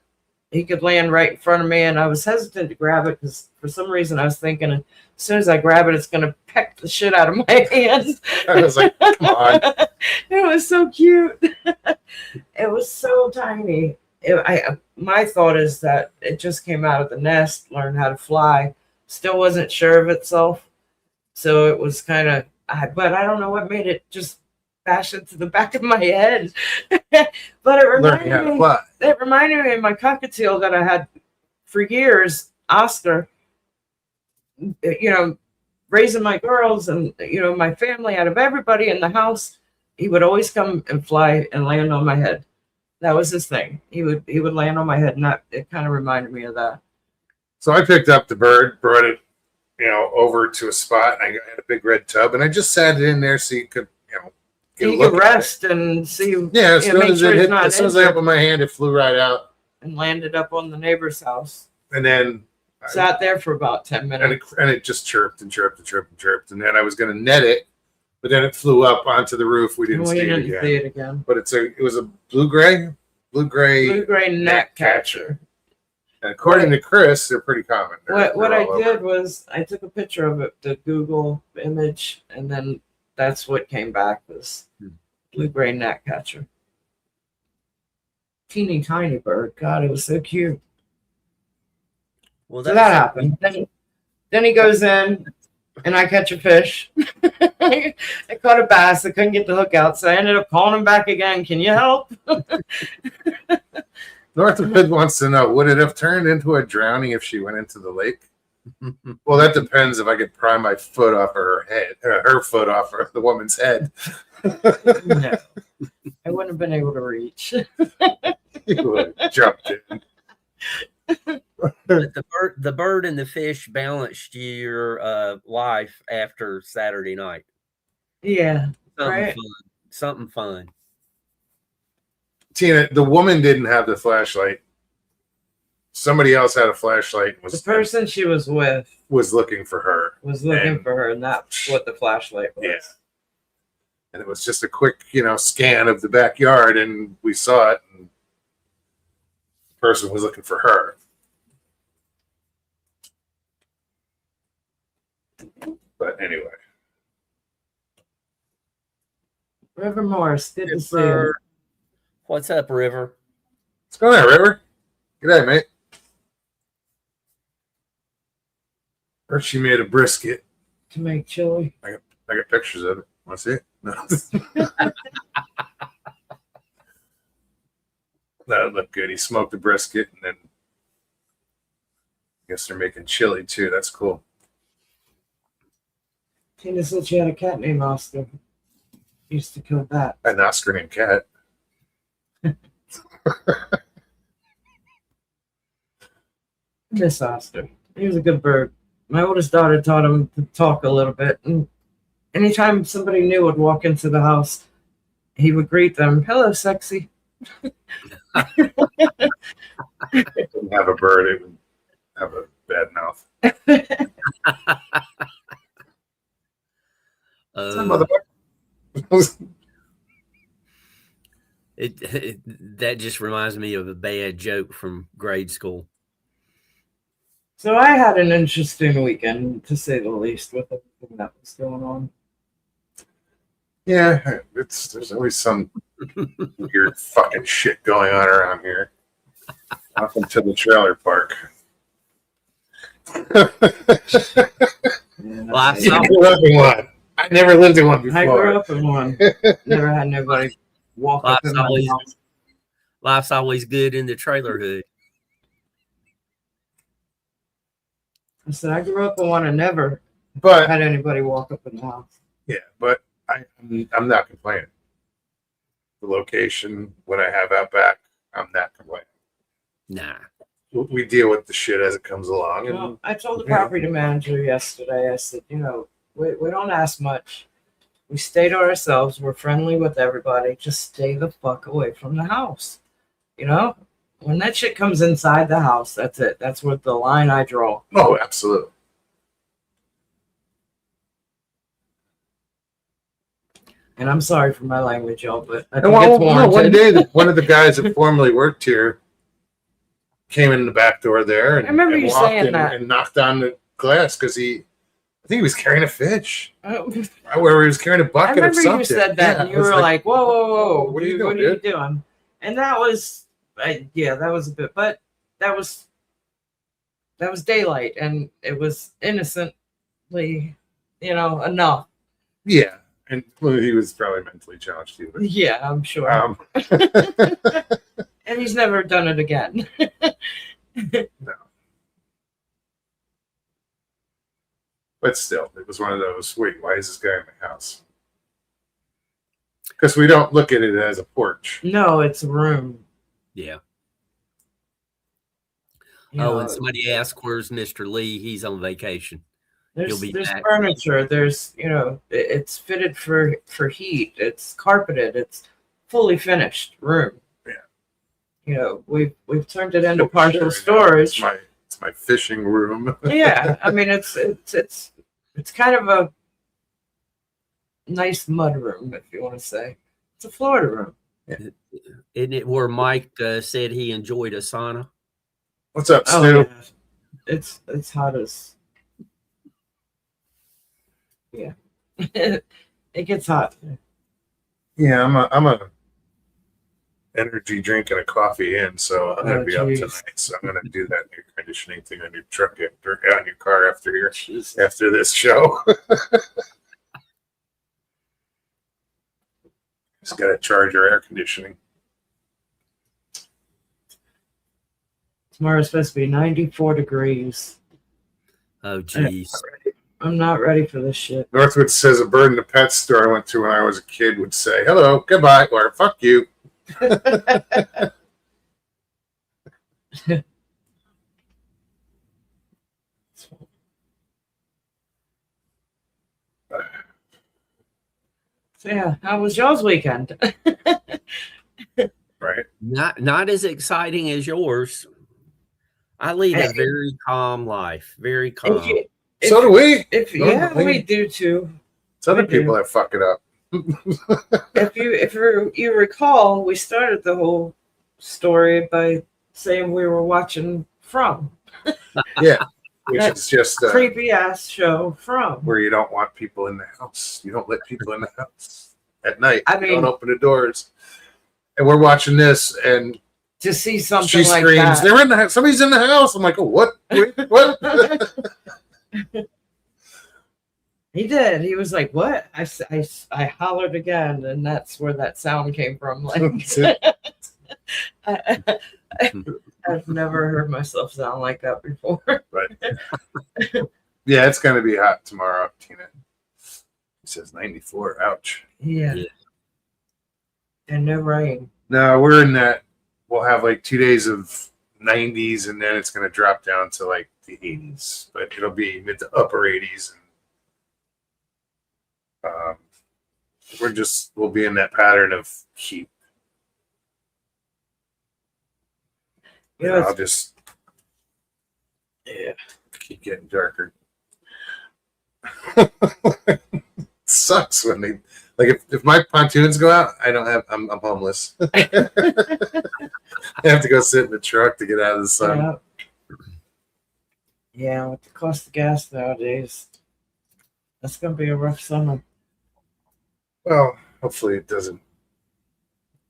he could land right in front of me. And I was hesitant to grab it because for some reason I was thinking as soon as I grab it, it's going to peck the shit out of my hands. I was like, come on. It was so cute. It was so tiny. My thought is that it just came out of the nest, learned how to fly, still wasn't sure of itself. So it was kind of, but I don't know what made it just bash into the back of my head. But it Learning how to fly. reminded me of my cockatiel that I had for years, Oscar, raising my girls and, my family, out of everybody in the house, he would always come and fly and land on my head. That was his thing. He would land on my head, and it kind of reminded me of that. So I picked up the bird, brought it, over to a spot, and I had a big red tub, and I just sat it in there so you could, get a He look could at it. rest and see. Yeah, as soon make as sure it he's hit, not as soon as I injured. opened my hand, it flew right out, And landed up on the neighbor's house. and then Sat there for about 10 minutes. and it just chirped and chirped and chirped and chirped, and then I was going to net it, but then it flew up onto the roof. We didn't We see it didn't again. see it again. But it was a blue gray Blue gray neck catcher. And according to Chris, they're pretty common. What They're I all over. did was I took a picture of it, the Google image, and then that's what came back was blue-gray gnatcatcher. Teeny tiny bird. God, it was so cute. Well, So that happened. Then he goes in, and I catch a fish. I caught a bass. I couldn't get the hook out, so I ended up calling him back again. Can you help? Northwood wants to know, would it have turned into a drowning if she went into the lake? Well, that depends if I could pry my foot off her head, her foot off the woman's head. No. I wouldn't have been able to reach. You would have jumped in. But the bird and the fish balanced your life after Saturday night. Yeah. Something Right. fun. Something fun. Tina, the woman didn't have the flashlight. Somebody else had a flashlight and The person she was with was looking for her. was looking And- for her, and that's what the flashlight was. Yeah. And it was just a quick, scan of the backyard, and we saw it. And the person was looking for her. But anyway, River Morris, good to Yes, see you. sir. What's up, River? what's going on, River? G'day, mate. Heard she made a brisket. To make chili. I got pictures of it. Want to see it? No. That looked good. He smoked the brisket, and then I guess they're making chili too. That's cool. Tina said she had a cat named Oscar. Used to kill bats. An Oscar named Cat. Miss Oscar. He was a good bird. My oldest daughter taught him to talk a little bit. And anytime somebody new would walk into the house, he would greet them, "Hello, sexy." It wouldn't have a bird. It would have a bad mouth. Uh, Motherfucker. that just reminds me of a bad joke from grade school. So I had an interesting weekend, to say the least, with everything that was going on. Yeah, there's always some weird fucking shit going on around here. Welcome to the trailer park. Yeah, Well, I You saw- grew up in one. I never lived in one I grew before. up in one. Never had nobody walk up in my Life's house. Life's always good in the trailer hood. I said I grew up in one and never But had anybody walk up in the house. yeah, but I'm not complaining. The location, what I have out back, I'm not complaining. Nah. We deal with the shit as it comes along, and Well, I told the Yeah. property manager yesterday, I said, we don't ask much. We stay to ourselves. We're friendly with everybody. Just stay the fuck away from the house. When that shit comes inside the house, that's it. That's what the line I draw. oh, absolutely. And I'm sorry for my language, y'all, but I And think it's warranted. one day, one of the guys that formerly worked here came in the back door there and, I remember and you walked saying in that. and knocked on the glass because I think he was carrying a fish, Oh, where he was carrying a I bucket of remember something. you said that, Yeah, and I you was were like, "Whoa, whoa, whoa! what are you dude, doing, what are you dude?" doing?" And that was, that was a bit, but that was daylight, and it was innocently, enough. yeah, and well, he was probably mentally challenged too. But, Yeah, I'm sure. And he's never done it again. but still, it was one of those. Wait, why is this guy in my house? Because we don't look at it as a porch. No, it's a room. Yeah. You Oh, know, and somebody asked, "Where's Mr. Lee?" He's on vacation. there's be there's back. furniture. There's it's fitted for heat. It's carpeted. It's fully finished room. Yeah. We've turned it into Oh, partial sure, storage. It's my fishing room. Yeah, I mean it's kind of a nice mud room, if you want to say. It's a Florida room. Isn't it where Mike said he enjoyed a sauna? What's up, Oh, Stu? yeah. It's hot as yeah. It gets hot. Yeah, I'm a energy drink and a coffee in, so I'm gonna Oh, be up jeez. tonight. So I'm gonna do that air conditioning thing on your truck on your car after here Jesus. after this show. Just gotta charge our air conditioning. Tomorrow's supposed to be 94 degrees. Oh, geez. I'm not ready for this shit. Northwood says a bird in the pet store I went to when I was a kid would say, "Hello, goodbye," or "Fuck you." So yeah, how was y'all's weekend? Right? Not as exciting as yours. I lead a very calm life. Very calm. So do we. Yeah, Normally. we do too. It's other We do. people that fuck it up. If you recall, we started the whole story by saying we were watching From, Yeah, which That is just creepy ass show From. where you don't want people in the house. You don't let people in the house at night. I You mean- don't open the doors. And we're watching this, and To see something she like screams, that. "They're in the house! Somebody's in the house!" I'm like, "Oh, what? Wait, what?" He did. He was like, "What?" I hollered again, and that's where that sound came from. Like, That's it. I've never heard myself sound like that before. Yeah, it's gonna be hot tomorrow, Tina. It says 94. Ouch. Yeah. Yeah. And no rain. No, we're in that. We'll have like 2 days of 90s, and then it's gonna drop down to like the 80s, but it'll be mid to upper 80s. And we'll be in that pattern of heat. You know, I'll just yeah. keep getting darker. Sucks when they like if my pontoons go out, I'm homeless. I have to go sit in the truck to get out of the sun. Yeah. Yeah, with the cost of gas nowadays, that's gonna be a rough summer. Well, hopefully it doesn't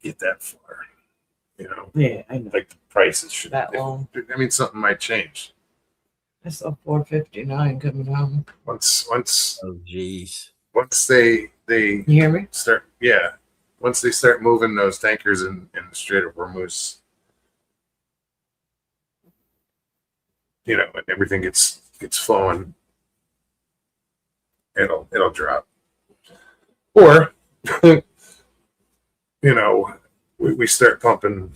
get that far. You know, Yeah, I know. like the prices should. That long. I mean, something might change I saw 459 coming home. once Oh, geez. they You hear me? start. Yeah, once they start moving those tankers in the Strait of Hormuz. You know, and everything gets flowing, it'll drop. Or, you know, we start pumping,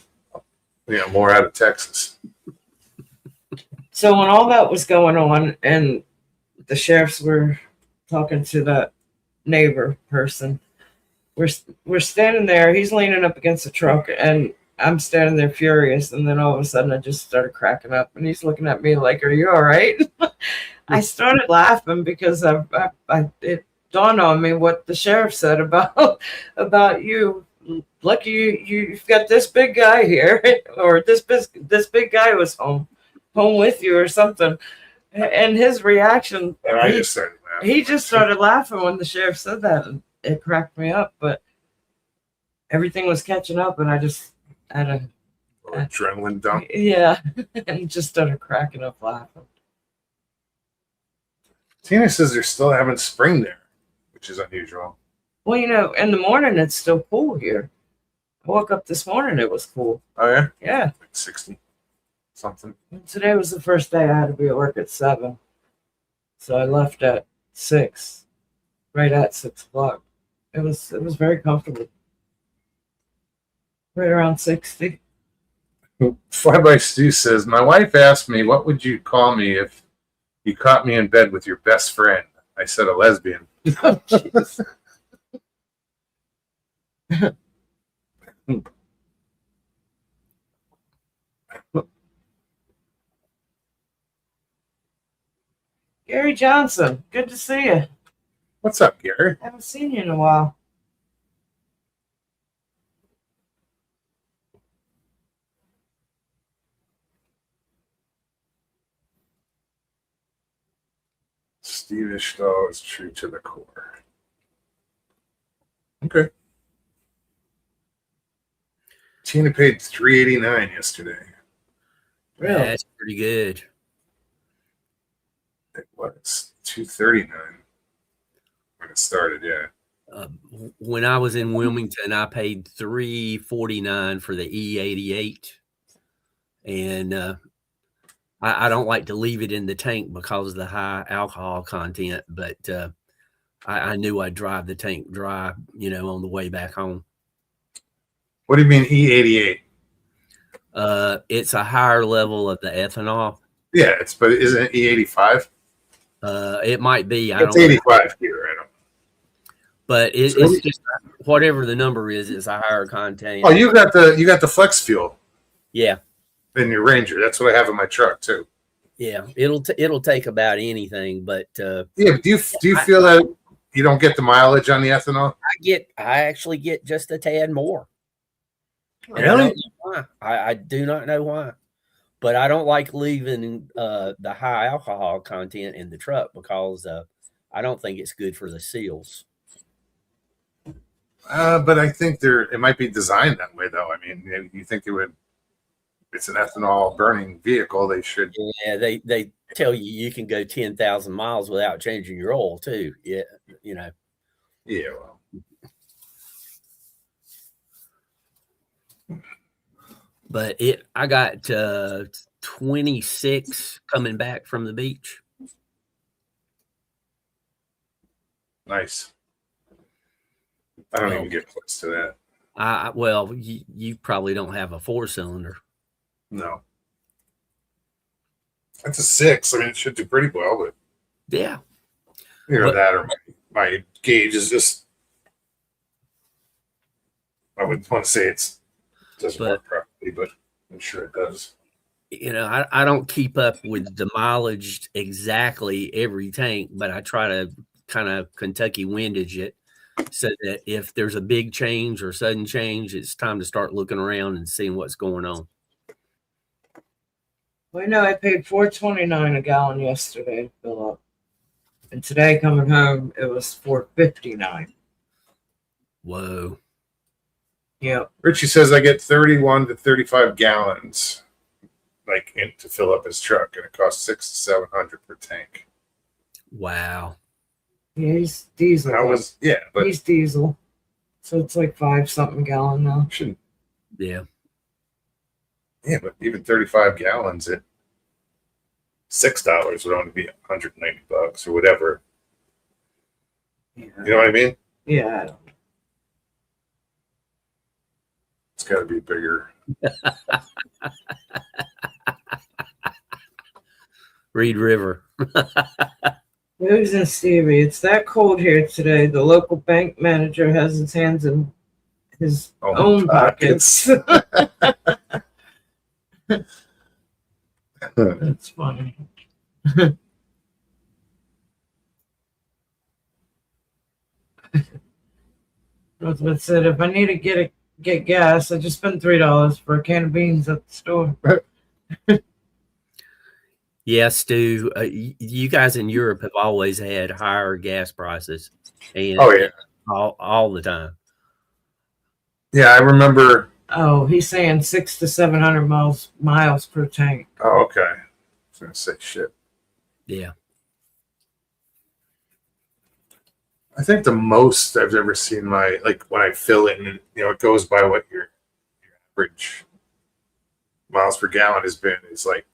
more out of Texas. So when all that was going on, and the sheriffs were talking to that neighbor person, we're standing there. He's leaning up against the truck, and I'm standing there furious. And then all of a sudden, I just started cracking up, and he's looking at me like, "Are you all right?" I started laughing because it dawned on me what the sheriff said about you. Lucky you've got this big guy here, or this big guy was home with you or something. And his reaction, And I just started laughing. he just started laughing when the sheriff said that, and it cracked me up. But everything was catching up, and I just had a Adrenaline dump. yeah, and just started cracking up laughing. Tina says they're still having spring there, which is unusual. Well, in the morning it's still cool here. I woke up this morning, it was cool. Oh, yeah? Yeah. Like 60 something. Today was the first day I had to be at work at 7. So I left at 6, right at 6 o'clock. It was very comfortable. Right around 60. Fly by Stu says, my wife asked me, what would you call me if you caught me in bed with your best friend? I said a lesbian. Oh, jeez. Gary Johnson, good to see you. What's up, Gary? Haven't seen you in a while. Steve Ishtal is true to the core. Okay. Tina paid $389 yesterday. Really? That's pretty good. It was $239 when it started. Yeah. When I was in Wilmington, I paid $349 for the E88, and I don't like to leave it in the tank because of the high alcohol content. But I knew I'd drive the tank dry, on the way back home. What do you mean E88? It's a higher level of the ethanol. Yeah, but isn't it E85? It might be. I It's don't know. 85 here. I don't. But So it's just whatever the number is, it's a higher content. Oh, you got the flex fuel Yeah, in your Ranger. That's what I have in my truck too. yeah. It'll take about anything, but Yeah, but do you feel that you don't get the mileage on the ethanol? I actually get just a tad more. And Really? I don't know why. I do not know why. But I don't like leaving the high alcohol content in the truck because I don't think it's good for the seals. But I think it might be designed that way, though. I mean, you think it would? It's an ethanol burning vehicle. They should. Yeah, they tell you can go 10,000 miles without changing your oil too. Yeah, Yeah. Well. But I got 26 coming back from the beach. Nice. I don't even get close to that. Well, you probably don't have a 4-cylinder. No. That's a 6. I mean, it should do pretty well, but Yeah. that or my gauge is just. I wouldn't want to say it doesn't work properly, but I'm sure it does. I don't keep up with the mileage exactly every tank, but I try to kind of Kentucky windage it so that if there's a big change or sudden change, it's time to start looking around and seeing what's going on. Well, I paid $4.29 a gallon yesterday to fill up, and today coming home it was $4.59. Whoa. Yep. Richie says I get 31 to 35 gallons, to fill up his truck, and it costs $600 to $700 per tank. Wow. Yeah, he's diesel. But he's diesel, so it's like 5-something gallon now. shouldn't. Yeah. Yeah, but even 35 gallons at $6 would only be $190 or whatever. Yeah. You know what I mean? Yeah. I don't. It's got to be bigger. Reed River. Susan Stevie, it's that cold here today. The local bank manager has his hands in his own pockets. That's funny. Elizabeth said, if I need to get gas, I just spent $3 for a can of beans at the store. Yeah, Stu, you guys in Europe have always had higher gas prices. And Oh, yeah. All the time. Yeah, I remember. Oh, he's saying 600 to 700 miles per tank. Oh, okay. I was going to say shit. Yeah. I think the most I've ever seen when I fill it and, it goes by what your average miles per gallon has been. It's like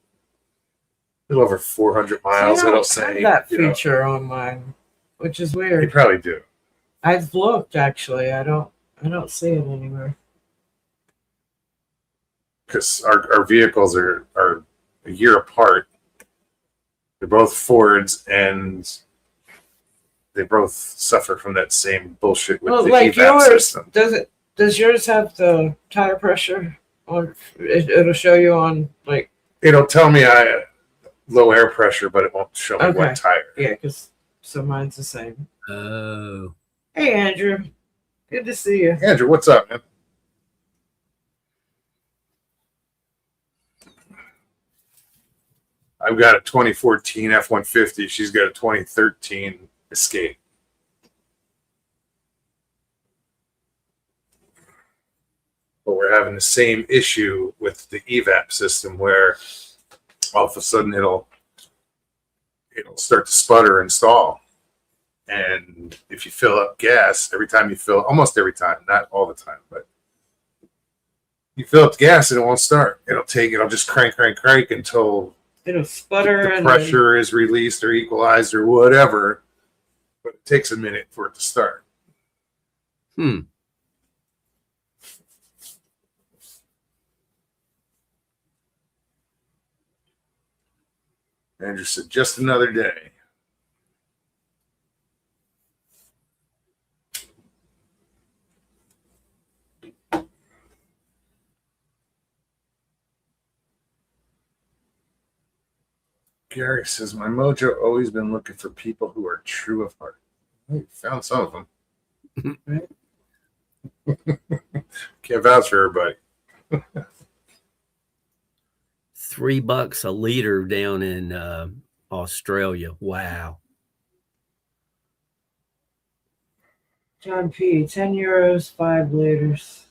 a little over 400 miles. See, I It'll don't say have that feature on mine, which is You weird. probably do. I've looked actually. I don't see it anywhere. Because our vehicles are a year apart. They're both Fords, and they both suffer from that same bullshit with Well, the like EVAP yours, system. does yours have the tire pressure on? It'll show you on It'll tell me I low air pressure, but it won't show me Okay. what tire. yeah, because so mine's the same. Oh. Hey, Andrew, good to see you. Andrew, what's up, man? I've got a 2014 F-150. She's got a 2013 Escape. But we're having the same issue with the EVAP system where all of a sudden it'll start to sputter and stall. And if you fill up gas, almost every time, not all the time, but you fill up the gas and it won't start. It'll just crank until It'll sputter the and pressure is released or equalized or whatever. But it takes a minute for it to start. Andrew said, just another day. Gary says, my mojo always been looking for people who are true of heart. Well, you found some of them. Can't vouch for everybody. $3 a liter down in Australia. Wow. John P. 10 euros, 5 liters.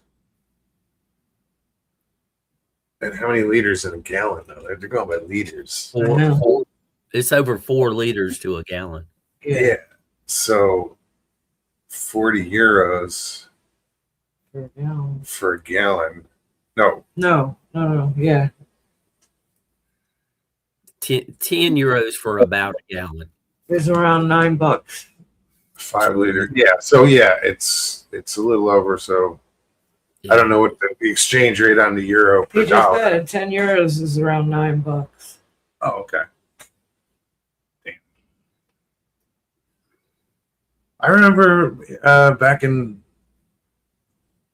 And how many liters in a gallon, though? They're going by liters. I know. It's over 4 liters to a gallon. Yeah. So 40 euros Per gallon. for a gallon. No, No. Yeah. 10 euros for about a gallon. It's around $9. 5 liters. Yeah. So yeah, it's a little over. So I don't know what the exchange rate on the euro per He just dollar. said 10 euros is around $9. Oh, okay. Damn. I remember back in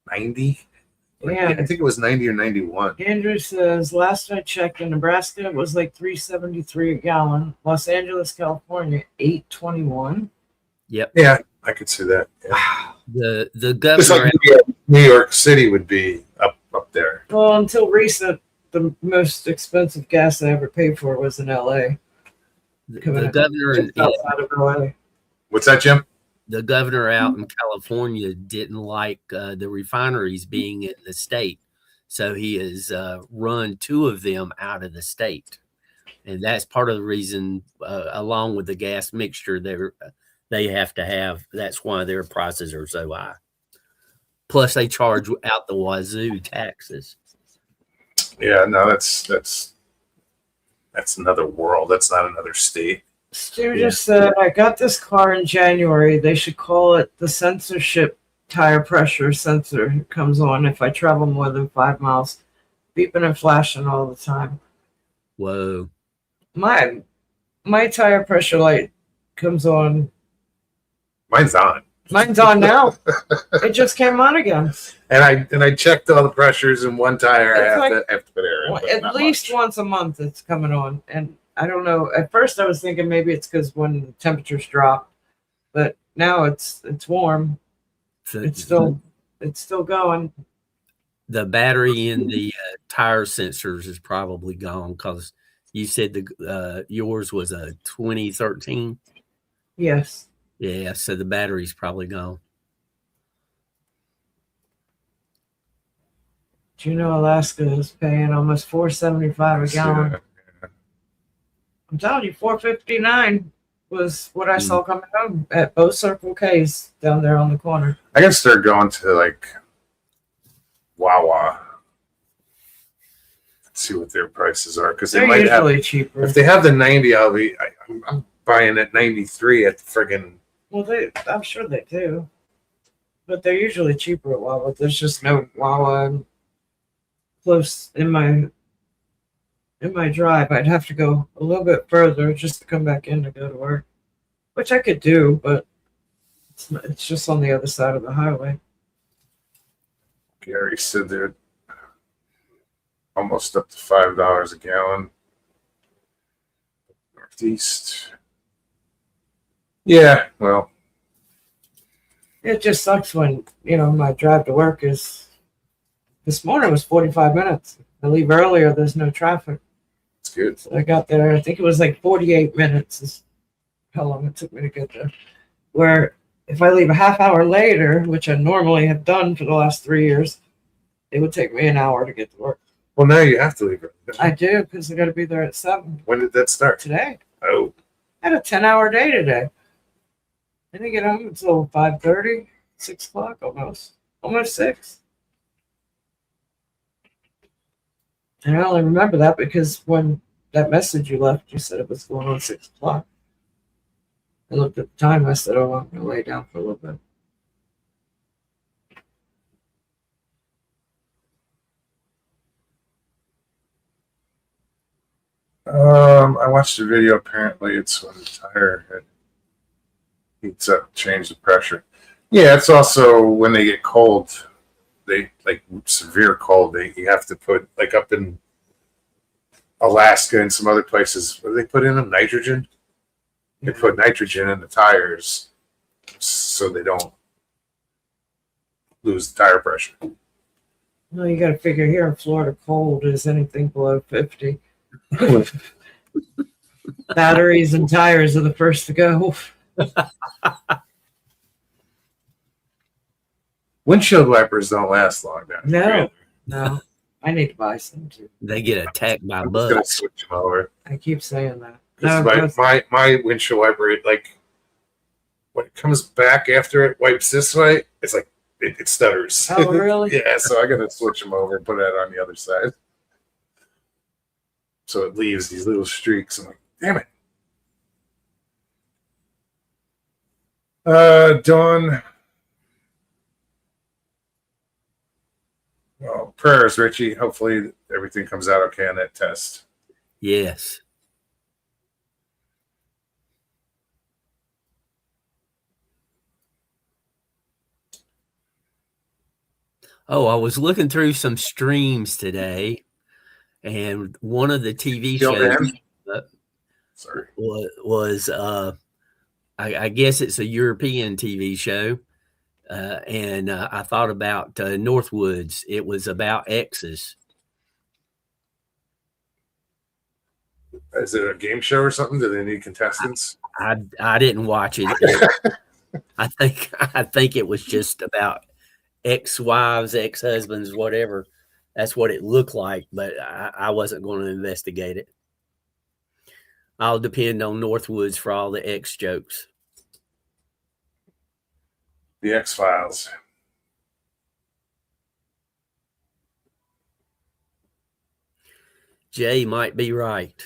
90. Yeah. I think it was 90 or 91. Andrew says, last I checked in Nebraska, it was like $3.73 a gallon. Los Angeles, California, $8.21. Yep. Yeah, I could see that. Yeah. The Just governor like New York City would be up there. Well, until recent, the most expensive gas I ever paid for was in LA. the governor Just outside of LA. What's that, Jim? the governor out in California didn't like the refineries being in the state. So he has run 2 of them out of the state. And that's part of the reason, along with the gas mixture, they have to have. That's why their prices are so high. Plus, they charge out the wazoo taxes. Yeah, no, that's another world. That's not another state. Stu just said, I got this car in January. They should call it the censorship tire pressure sensor. It comes on if I travel more than 5 miles, beeping and flashing all the time. Whoa. My tire pressure light comes on. Mine's on. Mine's on now. It just came on again. And I checked all the pressures in one tire. I have to put air in. but At not least much. once a month it's coming on. And I don't know. At first I was thinking maybe it's because when the temperatures drop, but now it's warm. So It's still going. the battery in the tire sensors is probably gone because you said yours was a 2013. Yes. Yeah, so the battery's probably gone. Do you know Alaska is paying almost $4.75 a gallon? Yeah. I'm telling you, $4.59 was what I saw coming home at both Circle K's down there on the corner. I can start going to like Wawa. See what their prices are because they They're might have. usually cheaper. If they have the 90, I'm buying at 93 at the friggin'. Well, I'm sure they do, but they're usually cheaper at Wawa. There's just no Wawa close in my drive. I'd have to go a little bit further just to come back in to go to work, which I could do, but it's just on the other side of the highway. Gary said they're almost up to $5 a gallon. Northeast. Yeah, well, It just sucks when, my drive to work is, this morning was 45 minutes. I leave earlier, there's no traffic. It's good. So I got there. I think it was like 48 minutes is how long it took me to get there. Where if I leave a half hour later, which I normally have done for the last 3 years, it would take me an hour to get to work. Well, now you have to leave it. I do because I got to be there at 7 When did that start? today. Oh, I had a 10-hour day today. I didn't get home until 5:30, 6 o'clock almost 6. And I only remember that because when that message you left, you said it was going on 6 o'clock. I looked at the time. I said, "Oh, I'm gonna lay down for a little bit." I watched a video. Apparently, it's when the tire heats up, change the pressure. Yeah, it's also when they get cold. They like severe cold. You have to put like up in Alaska and some other places. What do they put in them? Nitrogen. They put nitrogen in the tires so they don't lose the tire pressure. Well, you got to figure here in Florida, cold is anything below 50. Batteries and tires are the first to go. Windshield wipers don't last long now. No, no. I need to buy some too. They get attacked by I'm just gonna bugs. switch them over. I keep saying that. 'Cause No, my windshield wiper, it like when it comes back after it wipes this way, it's like it stutters. Oh, really? Yeah, so I gotta switch them over and put that on the other side. So it leaves these little streaks. I'm like, damn it. Dawn. Well, prayers, Richie. Hopefully everything comes out okay on that test. Yes. Oh, I was looking through some streams today, and one of the TV Still shows in? Sorry. was I guess it's a European TV show, and I thought about Northwoods. It was about exes. Is it a game show or something? Do they need contestants? I didn't watch it. I think it was just about ex-wives, ex-husbands, whatever. That's what it looked like, but I wasn't going to investigate it. I'll depend on Northwoods for all the ex jokes. The X-Files. Jay might be right.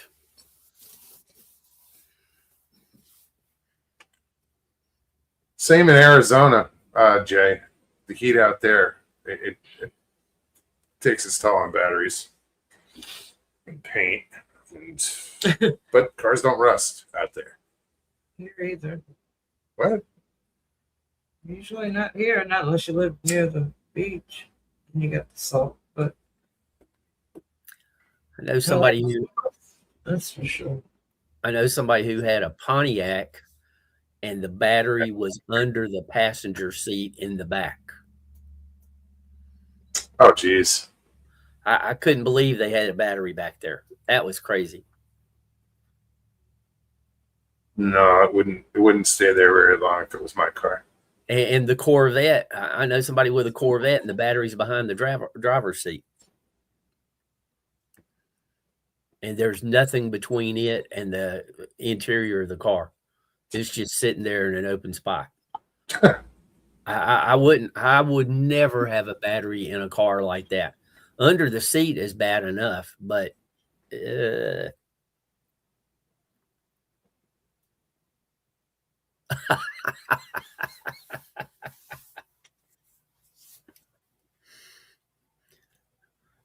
Same in Arizona, Jay. The heat out there, it takes its toll on batteries and paint, but cars don't rust out there. here either. What? Usually not here, not unless you live near the beach and you got the salt. But I know somebody who that's for sure. had a Pontiac, and the battery was under the passenger seat in the back. Oh, geez. I couldn't believe they had a battery back there. That was crazy. No, it wouldn't stay there very long if it was my car. And the Corvette, I know somebody with a Corvette, and the battery's behind the driver's seat. And there's nothing between it and the interior of the car. It's just sitting there in an open spot. I would never have a battery in a car like that. Under the seat is bad enough, but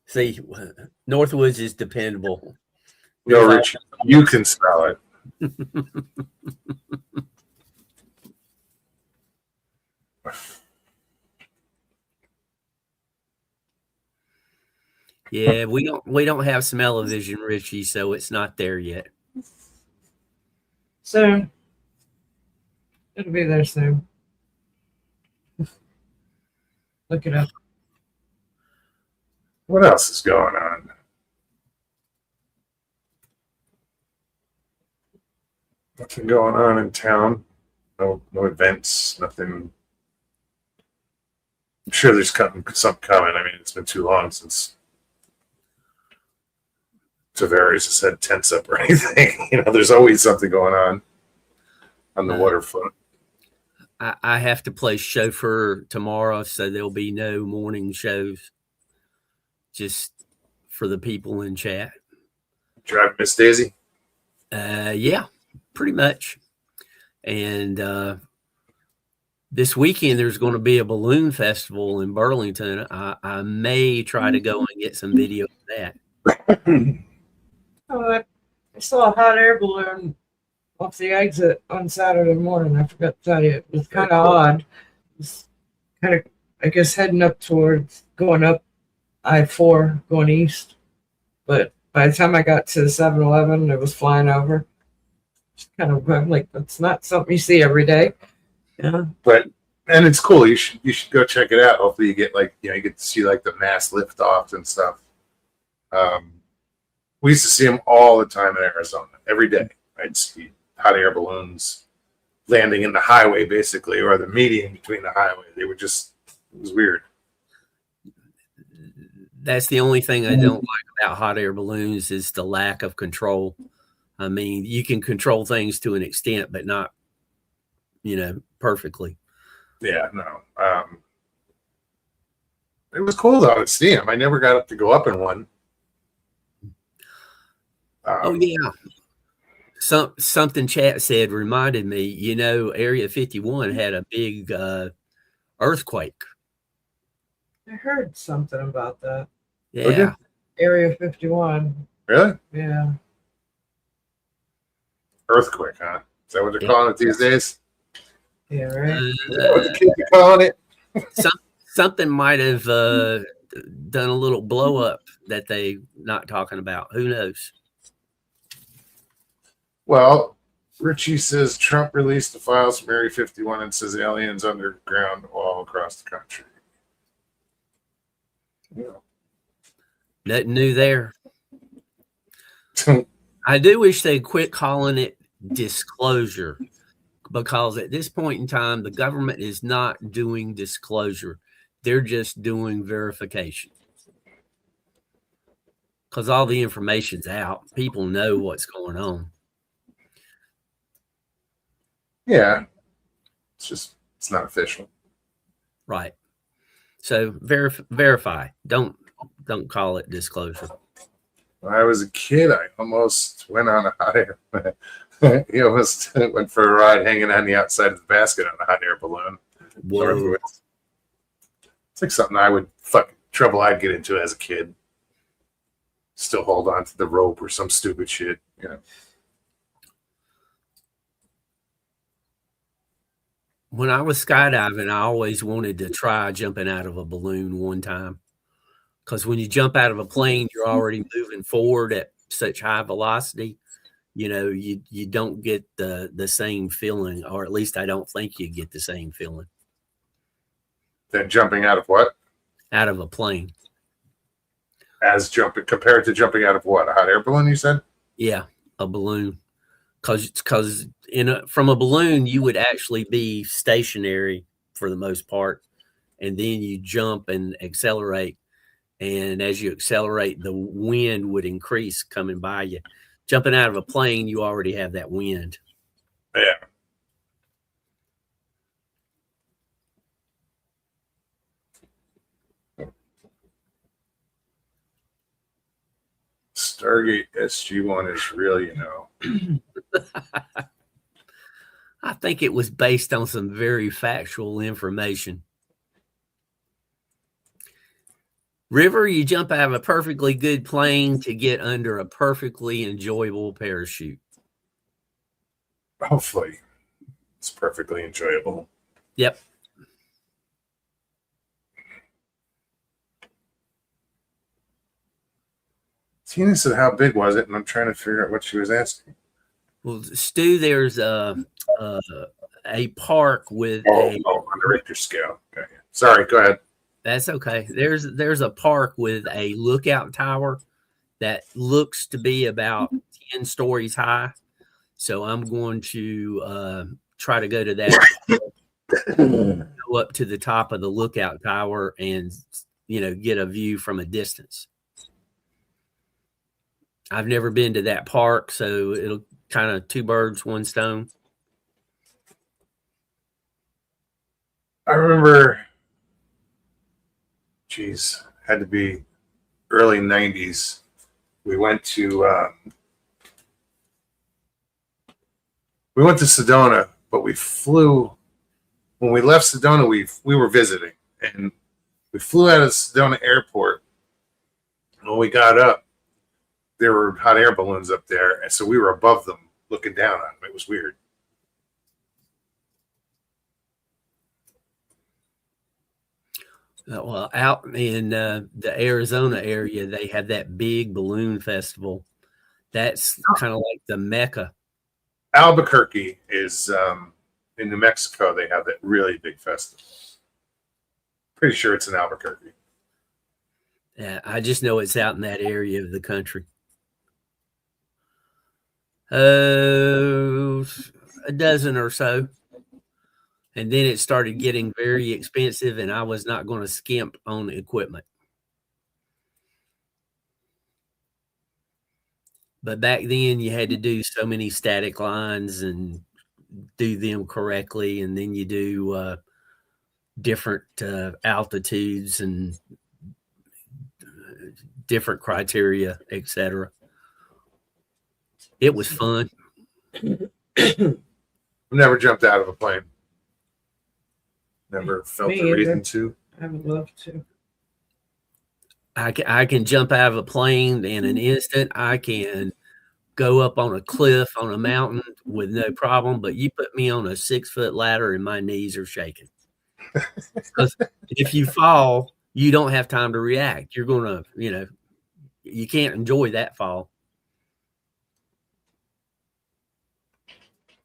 see, Northwoods is dependable. No, Rich, you can smell it. Yeah, we don't have smell-o-vision, Richie, so it's not there yet. Soon. It'll be there soon. Look it up. What else is going on? Nothing going on in town. No events. Nothing. I'm sure there's something coming. I mean, it's been too long since Tavares has had tents up or anything. There's always something going on the waterfront. I have to play chauffeur tomorrow, so there'll be no morning shows. Just for the people in chat. Drive Miss Daisy? Yeah, pretty much. And this weekend there's going to be a balloon festival in Burlington. I may try to go and get some video of that. Oh, I saw a hot air balloon off the exit on Saturday morning. I forgot to tell you. It was kind of odd. It was kind of, I guess, heading up towards going up I-4, going east. But by the time I got to the 7-Eleven, it was flying over. Just kind of, I'm like, that's not something you see every day. Yeah. And it's cool. You should go check it out. Hopefully you get you get to see the mass liftoff and stuff. We used to see them all the time in Arizona. Every day I'd see hot air balloons landing in the highway, basically, or the median between the highway. They were it was weird. That's the only thing I don't like about hot air balloons is the lack of control. I mean, you can control things to an extent, but not, perfectly. Yeah, no. It was cool though to see them. I never got up to go up in one. Oh yeah. Something chat said reminded me, Area 51 had a big earthquake. I heard something about that. Yeah. Okay. Area 51. Really? Yeah. Earthquake, huh? Is that what they're calling it these days? Yeah, right. Is that what the kids are calling it? Something might have done a little blow up that they not talking about. Who knows? Well, Richie says Trump released the files from Area 51 and says aliens underground all across the country. Yeah. Nothing new there. I do wish they'd quit calling it disclosure, because at this point in time, the government is not doing disclosure. They're just doing verification. Because all the information's out. People know what's going on. Yeah. It's not official. Right. So verify. Don't call it disclosure. When I was a kid, I almost went on a hot air. He almost went for a ride hanging on the outside of the basket on a hot air balloon. Whoa. It's like something trouble I'd get into as a kid. Still hold on to the rope or some stupid shit, When I was skydiving, I always wanted to try jumping out of a balloon one time. Because when you jump out of a plane, you're already moving forward at such high velocity. You don't get the same feeling, or at least I don't think you get the same feeling. Then jumping out of what? Out of a plane. Compared to jumping out of what? A hot air balloon, you said? Yeah, a balloon. Because from a balloon, you would actually be stationary for the most part, and then you jump and accelerate. And as you accelerate, the wind would increase coming by you. Jumping out of a plane, you already have that wind. Yeah. Stargate SG-1 is real, I think it was based on some very factual information. River, you jump out of a perfectly good plane to get under a perfectly enjoyable parachute. Hopefully. It's perfectly enjoyable. Yep. Tina said, how big was it? And I'm trying to figure out what she was asking. Well, Stu, there's a park with on the Richter scale. Okay. Sorry, go ahead. That's okay. There's a park with a lookout tower that looks to be about 10 stories high. So I'm going to try to go to that, go up to the top of the lookout tower and, get a view from a distance. I've never been to that park, so it'll kind of two birds, one stone. I remember, geez, had to be early 90s. We went to Sedona, but we flew. When we left Sedona, we were visiting, and we flew out of Sedona Airport. And when we got up, there were hot air balloons up there, and so we were above them, looking down on them. It was weird. Well, out in the Arizona area, they have that big balloon festival. That's kind of like the Mecca. Albuquerque is in New Mexico. They have that really big festival. Pretty sure it's in Albuquerque. Yeah, I just know it's out in that area of the country. A dozen or so. And then it started getting very expensive, and I was not going to skimp on equipment. But back then, you had to do so many static lines and do them correctly, and then you do different altitudes and different criteria, etc. It was fun. I've never jumped out of a plane. Never felt Me the either. reason to. I would love to. I can jump out of a plane in an instant. I can go up on a cliff on a mountain with no problem, but you put me on a 6-foot ladder and my knees are shaking. Because if you fall, you don't have time to react. You're going to, you can't enjoy that fall.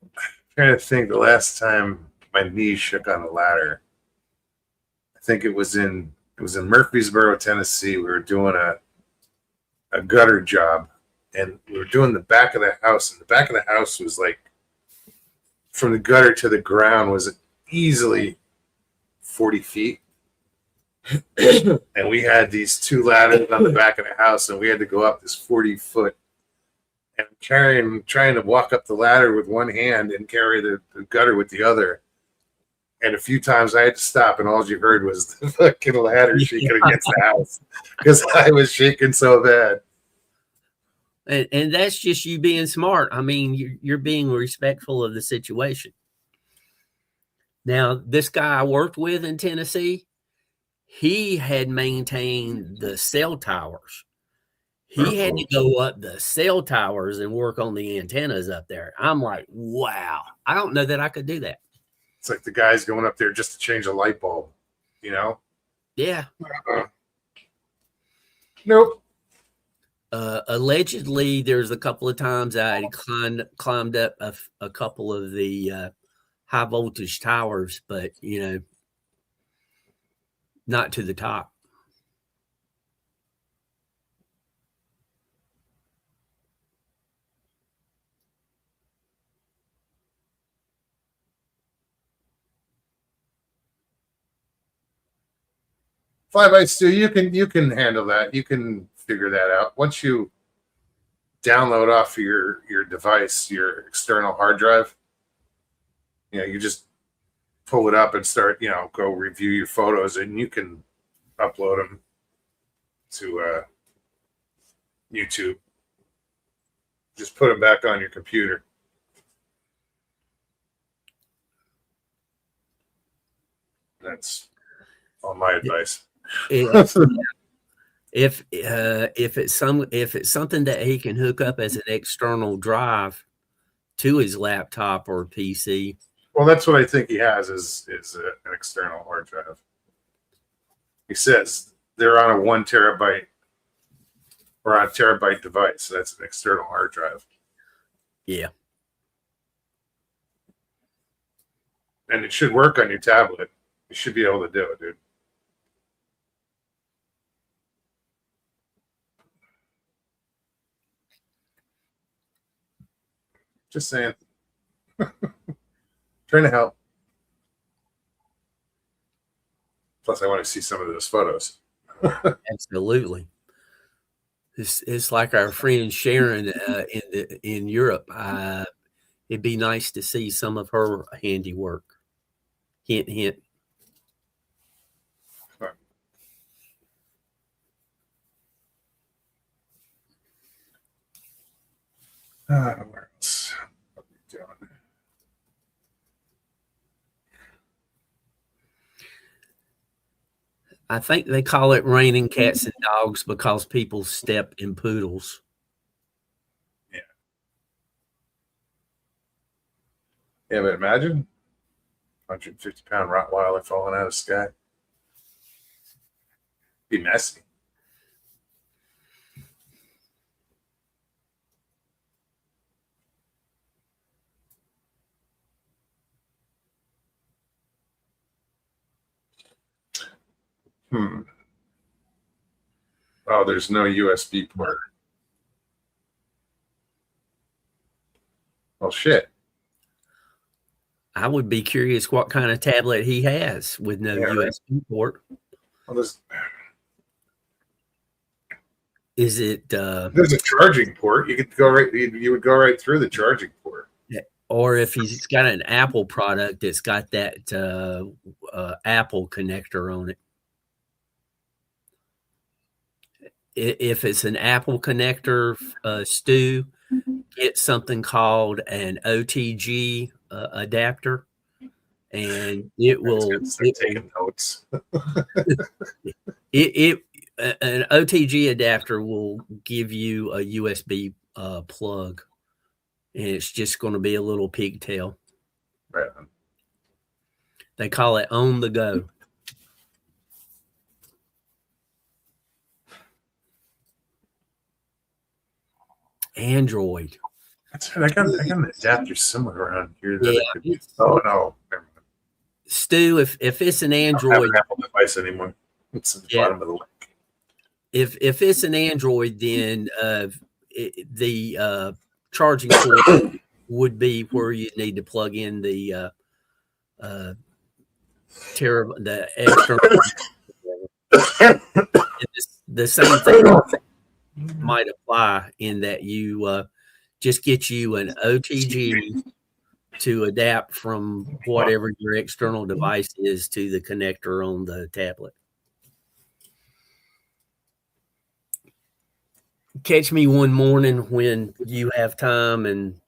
I'm trying to think the last time my knees shook on a ladder. I think it was in Murfreesboro, Tennessee. We were doing a gutter job, and we were doing the back of the house. And the back of the house was like, from the gutter to the ground was easily 40 feet. And we had these two ladders on the back of the house, and we had to go up this 40-foot. And trying to walk up the ladder with one hand and carry the gutter with the other. And a few times I had to stop, and all you heard was the fucking ladder shaking against the house because I was shaking so bad. And that's just you being smart. I mean, you're being respectful of the situation. Now, this guy I worked with in Tennessee, he had maintained the cell towers. He had to go up the cell towers and work on the antennas up there. I'm like, wow, I don't know that I could do that. It's like the guy's going up there just to change a light bulb, Yeah. Nope. Allegedly, there's a couple of times I climbed up a couple of the high voltage towers, but not to the top. Fly by Stu, you can handle that. You can figure that out. Once you download off your device, your external hard drive, you just pull it up and start, go review your photos, and you can upload them to YouTube. Just put them back on your computer. That's all my advice. If it's something that he can hook up as an external drive to his laptop or PC. Well, that's what I think he has is an external hard drive. He says they're on a 1 terabyte or on a terabyte device. So that's an external hard drive. Yeah. And it should work on your tablet. You should be able to do it, dude. Just saying. Trying to help. Plus, I want to see some of those photos. Absolutely. It's like our friend Sharon in Europe. It'd be nice to see some of her handiwork. Hint, hint. Where else? What are we doing? I think they call it raining cats and dogs because people step in poodles. Yeah, but imagine 150-pound Rottweiler falling out of the sky. Be messy. Oh, there's no USB port. Well, shit. I would be curious what kind of tablet he has with no USB port. Well, Is it? There's a charging port. You could go right. You would go right through the charging port. Or if he's got an Apple product, it's got that Apple connector on it. If it's an Apple connector, Stu, get something called an OTG adapter, and it will taking notes. An OTG adapter will give you a USB plug, and it's just going to be a little pigtail. Right. They call it on the go. Android. That's right. I got an adapter somewhere around here. Yeah, oh no, never mind. Stu, if it's an Android, I don't have an Apple device anymore. It's at the bottom of the link. If it's an Android, then the charging port would be where you need to plug in the external. The same thing might apply in that you just get you an OTG to adapt from whatever your external device is to the connector on the tablet. Catch me one morning when you have time, and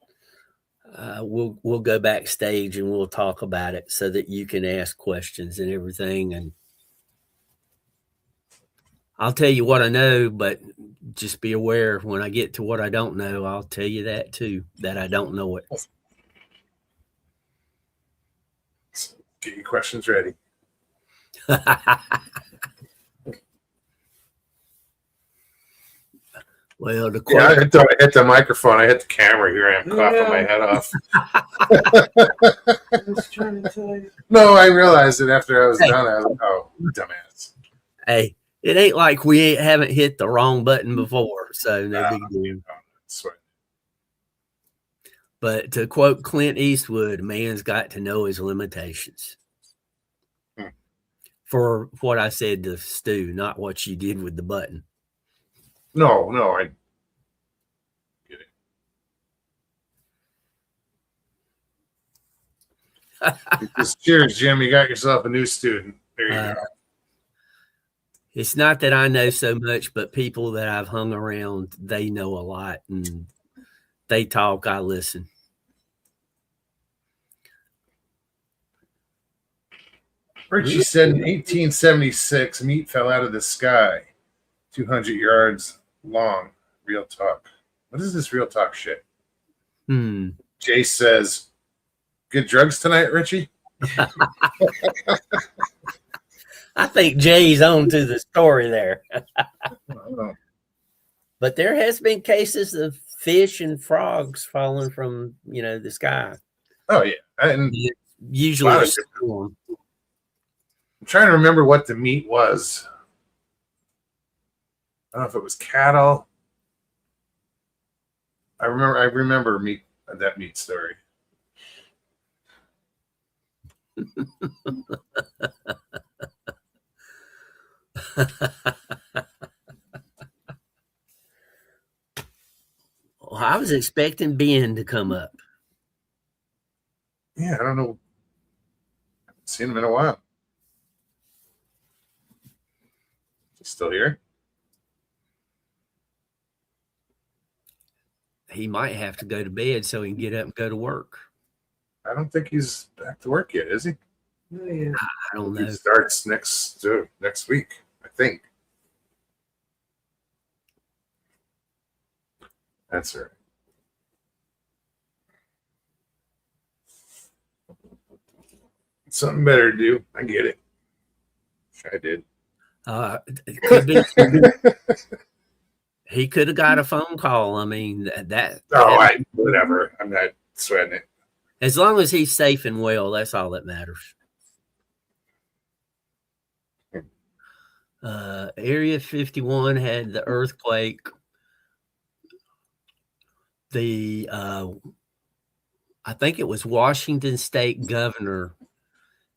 we'll go backstage and we'll talk about it so that you can ask questions and everything. And I'll tell you what I know, but just be aware when I get to what I don't know, I'll tell you that too, that I don't know it. Get your questions ready. Well, I hit the microphone. I hit the camera. Here I am coughing my head off. I was trying to tell you. No, I realized it after I was done. I was like, oh, dumbass. Hey, it ain't like we haven't hit the wrong button before, so no big deal. But to quote Clint Eastwood, a man's got to know his limitations. For what I said to Stu, not what you did with the button. No, I get it. Just cheers, Jim. You got yourself a new student. There you go. It's not that I know so much, but people that I've hung around, they know a lot, and they talk, I listen. Richie said in 1876, meat fell out of the sky, 200 yards long. Real talk. What is this real talk shit? Jay says, good drugs tonight, Richie? I think Jay's on to the story there. But there has been cases of fish and frogs falling from, the sky. Oh, yeah. And usually I'm trying to remember what the meat was. I don't know if it was cattle. I remember meat that meat story. Well, I was expecting Ben to come up. Yeah, I don't know. Haven't seen him in a while. He's still here? He might have to go to bed so he can get up and go to work. I don't think he's back to work yet, is he? Oh, yeah. I don't He know. starts next week, I think. That's right. Something better to do. I get it. I did. It could be. He could have got a phone call. I mean, Whatever. I'm not sweating it. as long as he's safe and well, that's all that matters. Area 51 had the earthquake. I think it was Washington State governor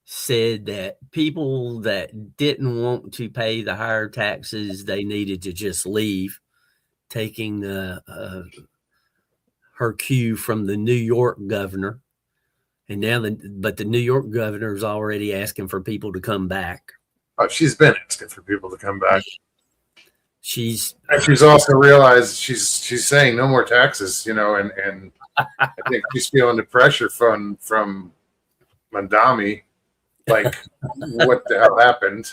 said that people that didn't want to pay the higher taxes, they needed to just leave, taking her cue from the New York governor. And now, but the New York governor is already asking for people to come back. Oh, she's been asking for people to come back. She's also realized she's saying no more taxes, and I think she's feeling the pressure from Mandami. Like, what the hell happened?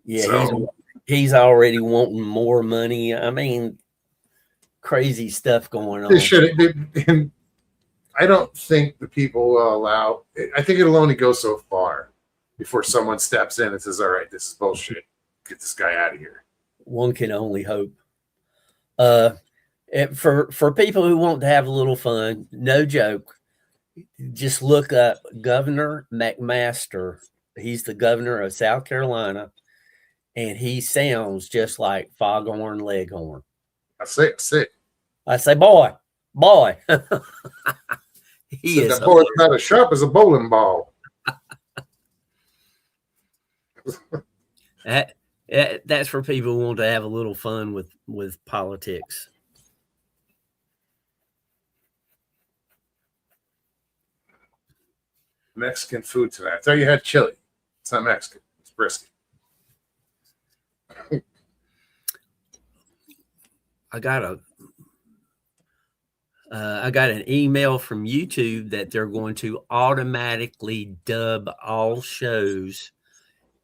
Yeah, So, he's already wanting more money. I mean, crazy stuff going on. they should. I don't think the people will allow. I think it'll only go so far before someone steps in and says, "All right, this is bullshit. Get this guy out of here." One can only hope. For people who want to have a little fun, no joke, just look up Governor McMaster. He's the governor of South Carolina, and he sounds just like Foghorn Leghorn. I say. I say, boy. He is that boy's not as sharp as a bowling ball. That's for people who want to have a little fun with politics. Mexican food tonight. I thought you had chili. It's not Mexican. It's brisket. I got an email from YouTube that they're going to automatically dub all shows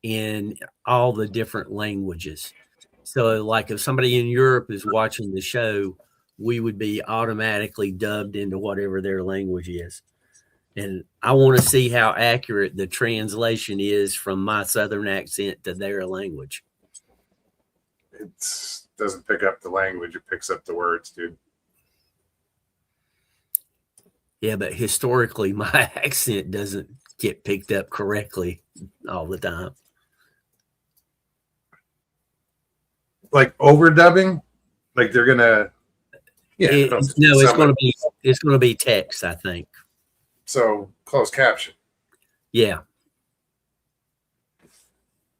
in all the different languages. So, like, if somebody in Europe is watching the show, we would be automatically dubbed into whatever their language is. And I want to see how accurate the translation is from my Southern accent to their language. It doesn't pick up the language. It picks up the words, dude. Yeah, but historically, my accent doesn't get picked up correctly all the time. Like overdubbing? Like they're gonna it's gonna be text, I think. So closed caption. Yeah.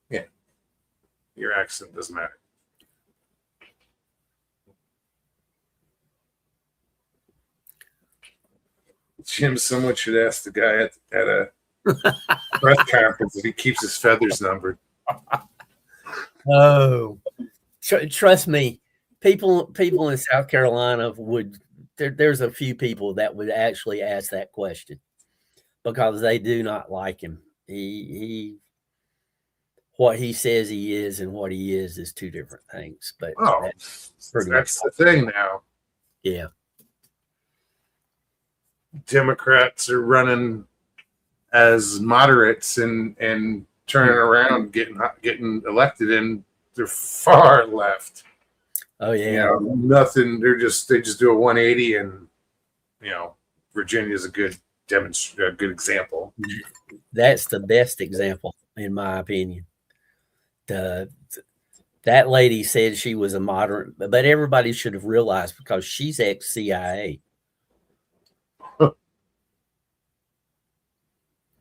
Yeah. Your accent doesn't matter. Jim, someone should ask the guy at a press conference if he keeps his feathers numbered. Oh, trust me, people in South Carolina would. There's a few people that would actually ask that question because they do not like him. He what he says he is and what he is two different things. But that's the thing now. Yeah. Democrats are running as moderates and turning around, getting elected, and they're far left. Oh yeah, nothing. They just do a 180, and Virginia's a good example. That's the best example, in my opinion. That lady said she was a moderate, but everybody should have realized because she's ex-CIA.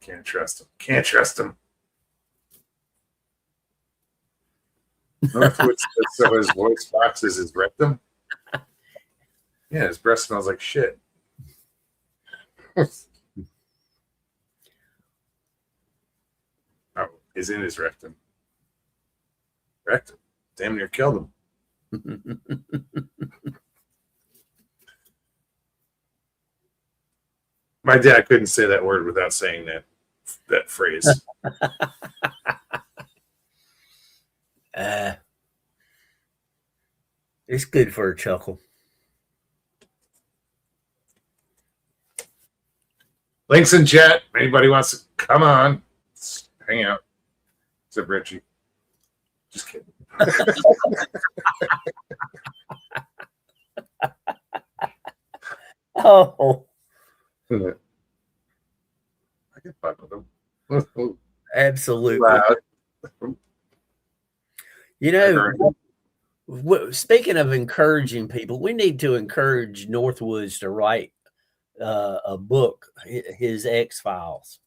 Can't trust him. Can't trust him. Northwood said so his voice box is his rectum. Yeah, his breath smells like shit. Oh, is in his rectum. Rectum. Damn near killed him. My dad couldn't say that word without saying that phrase. It's good for a chuckle. Links in chat. Anybody wants to come on, let's hang out. Except Richie. Just kidding. Oh, I can fuck with them. absolutely. Loud. You know, speaking of encouraging people, we need to encourage Northwoods to write a book, his X-Files.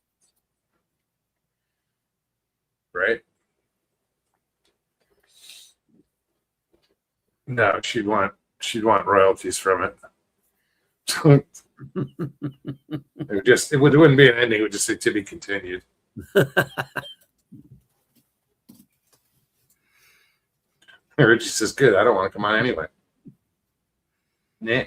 Right? No, she'd want royalties from it. It wouldn't be an ending. It would just say to be continued. Richie says, "Good. I don't want to come on anyway." Nah.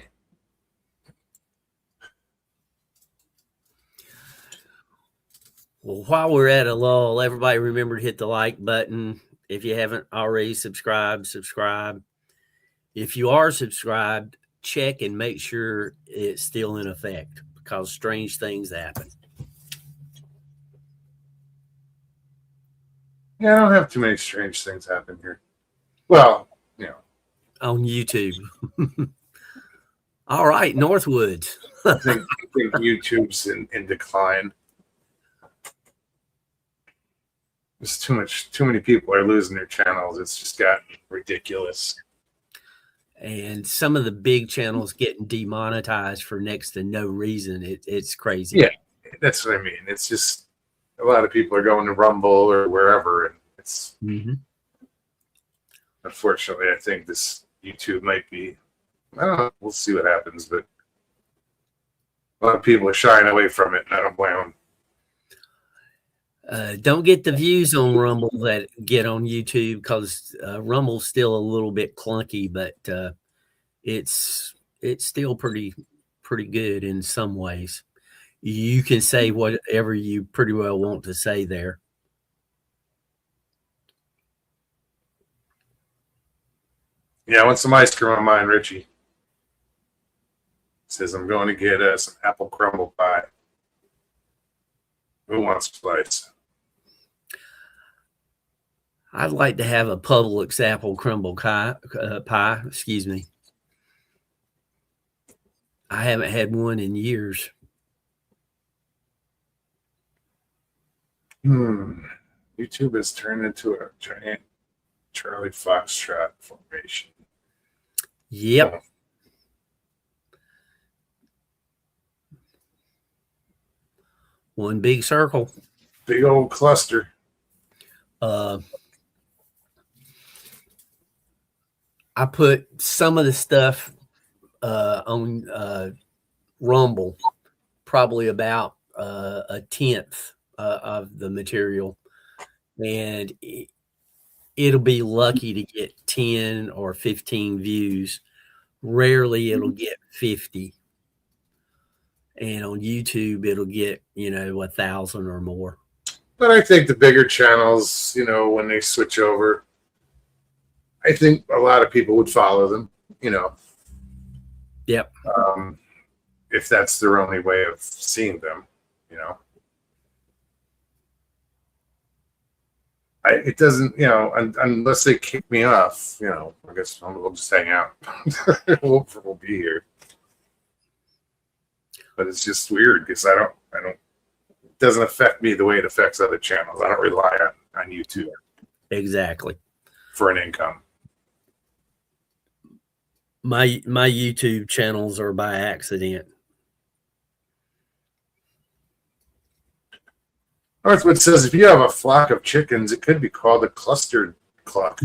Well, while we're at a lull, everybody remember to hit the like button. If you haven't already subscribe. If you are subscribed, check and make sure it's still in effect because strange things happen. Yeah, I don't have too many strange things happen here. Well, you know, on YouTube. All right, Northwoods. I think YouTube's in decline. There's too many people are losing their channels. It's just gotten ridiculous. And some of the big channels getting demonetized for next to no reason. It's crazy. Yeah, that's what I mean. It's just a lot of people are going to Rumble or wherever, and it's unfortunately, I think this YouTube might be. I don't know. We'll see what happens, but a lot of people are shying away from it, and I don't blame them. Don't get the views on Rumble that get on YouTube because Rumble's still a little bit clunky, but it's still pretty good in some ways. You can say whatever you pretty well want to say there. Yeah, I want some ice cream on mine, Richie. Says I'm going to get some apple crumble pie. Who wants a slice? I'd like to have a Publix apple crumble pie. Excuse me. I haven't had one in years. YouTube has turned into a giant Charlie Foxtrot formation. Yep. One big circle. Big old cluster. I put some of the stuff on Rumble, probably about a tenth of the material, and it'll be lucky to get 10 or 15 views. Rarely it'll get 50. And on YouTube, it'll get, 1,000 or more. But I think the bigger channels, when they switch over, I think a lot of people would follow them, Yep. If that's their only way of seeing them, It doesn't, unless they kick me off, I guess we'll just hang out. we'll be here. But it's just weird because I don't, it doesn't affect me the way it affects other channels. I don't rely on YouTube. Exactly. for an income. My YouTube channels are by accident. Northwood says if you have a flock of chickens, it could be called a clustered cluck.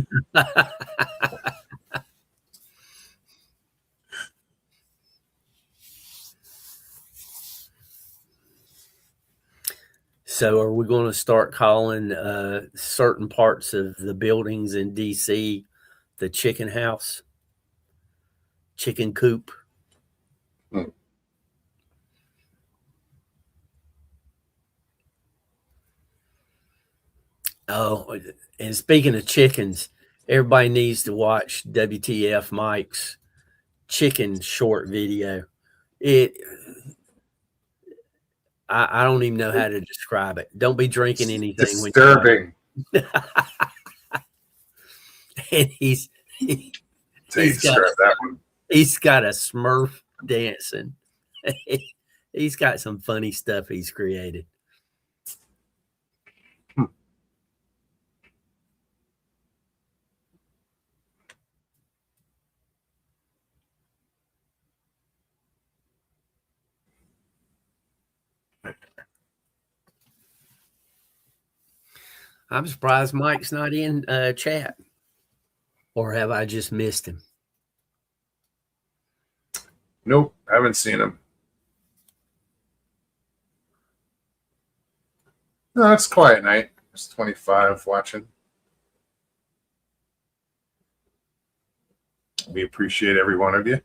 So are we going to start calling certain parts of the buildings in DC the chicken house, chicken coop? Oh, and speaking of chickens, everybody needs to watch WTF Mike's chicken short video. I don't even know how to describe it. Don't be drinking anything. Disturbing. And he's got a Smurf dancing. He's got some funny stuff he's created. I'm surprised Mike's not in chat. Or have I just missed him? Nope, I haven't seen him. No, it's quiet night. It's 25 watching. We appreciate every one of you.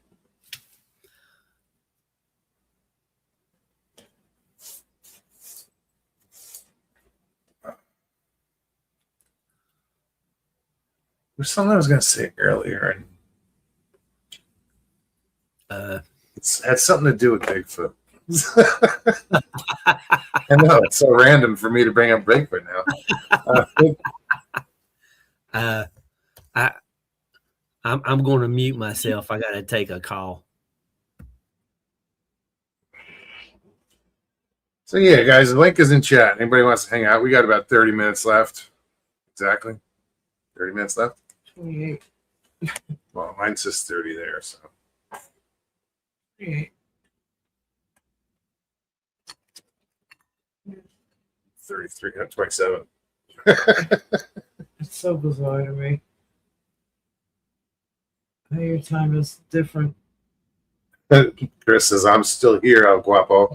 There's something I was going to say earlier, and it had something to do with Bigfoot. I know it's so random for me to bring up Bigfoot now. I'm going to mute myself. I got to take a call. So yeah, guys, the link is in chat. Anybody wants to hang out? We got about 30 minutes left. Exactly. 30 minutes left. 28. Well, mine says 30 there, so. 28. 33, 27. It's so bizarre to me. Your time is different. Chris says, I'm still here, El Guapo.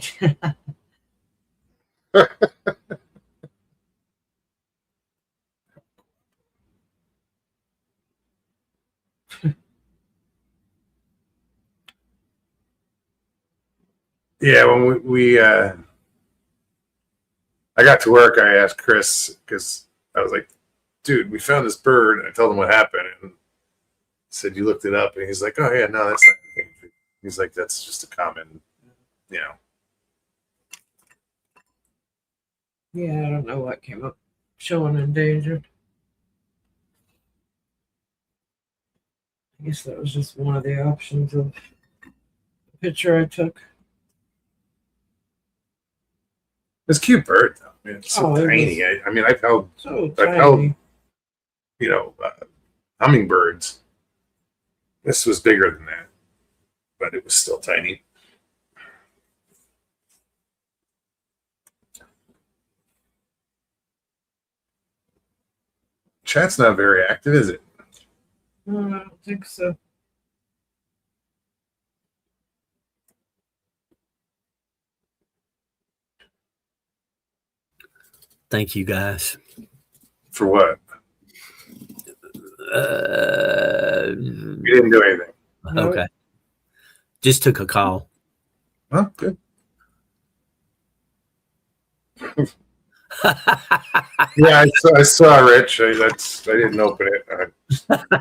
Yeah, when I got to work, I asked Chris, because I was like, dude, we found this bird, and I told him what happened, and he said, you looked it up, and he's like, oh yeah, no, that's not anything. He's like, that's just a common, you know. Yeah, I don't know what came up showing endangered. I guess that was just one of the options of the picture I took. It's a cute bird, though. I mean, it's so tiny. I mean, I've held, you know, hummingbirds. This was bigger than that, but it was still tiny. Chat's not very active, is it? No, I don't think so. Thank you, guys. For what? You didn't do anything. Okay. Just took a call. Oh, good. Yeah, I saw Rich. I didn't open it. I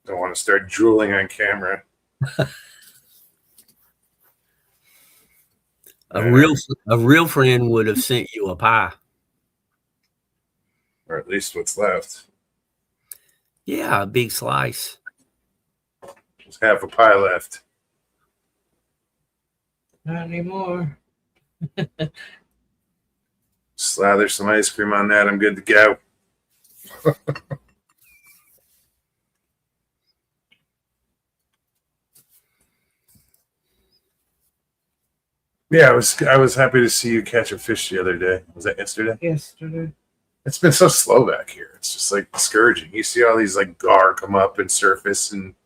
don't want to start drooling on camera. A real friend would have sent you a pie. Or at least what's left. Yeah, a big slice. There's half a pie left. Not anymore. Slather some ice cream on that. I'm good to go. Yeah, I was happy to see you catch a fish the other day. Was that yesterday? Yesterday. It's been so slow back here. It's just like discouraging. You see all these like gar come up and surface and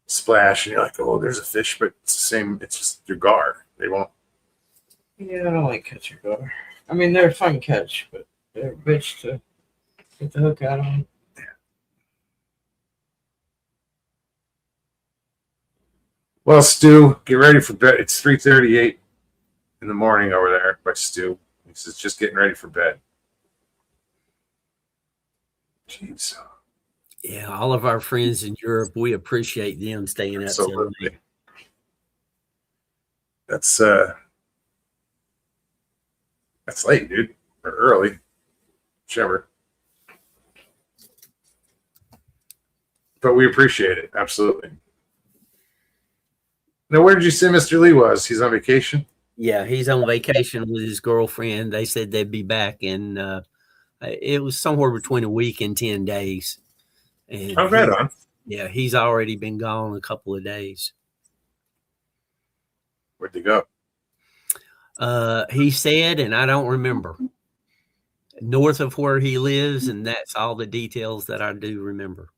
splash, and you're like, oh, there's a fish, but it's the same. It's just your gar. They won't. Yeah, I don't like catcher gar. I mean, they're a fun catch, but they're a bitch to get the hook out on. Well, Stu, get ready for bed. It's 3:38 in the morning over there by Stu. He says just getting ready for bed. Jeez. Yeah, all of our friends in Europe, we appreciate them staying up so late. Absolutely. That's late, dude. Or early. Whichever. But we appreciate it. Absolutely. Now, where did you say Mr. Lee was? He's on vacation? Yeah, he's on vacation with his girlfriend. They said they'd be back in it was somewhere between a week and 10 days. And Oh, right on. yeah, he's already been gone a couple of days. Where'd they go? He said, and I don't remember, north of where he lives, and that's all the details that I do remember.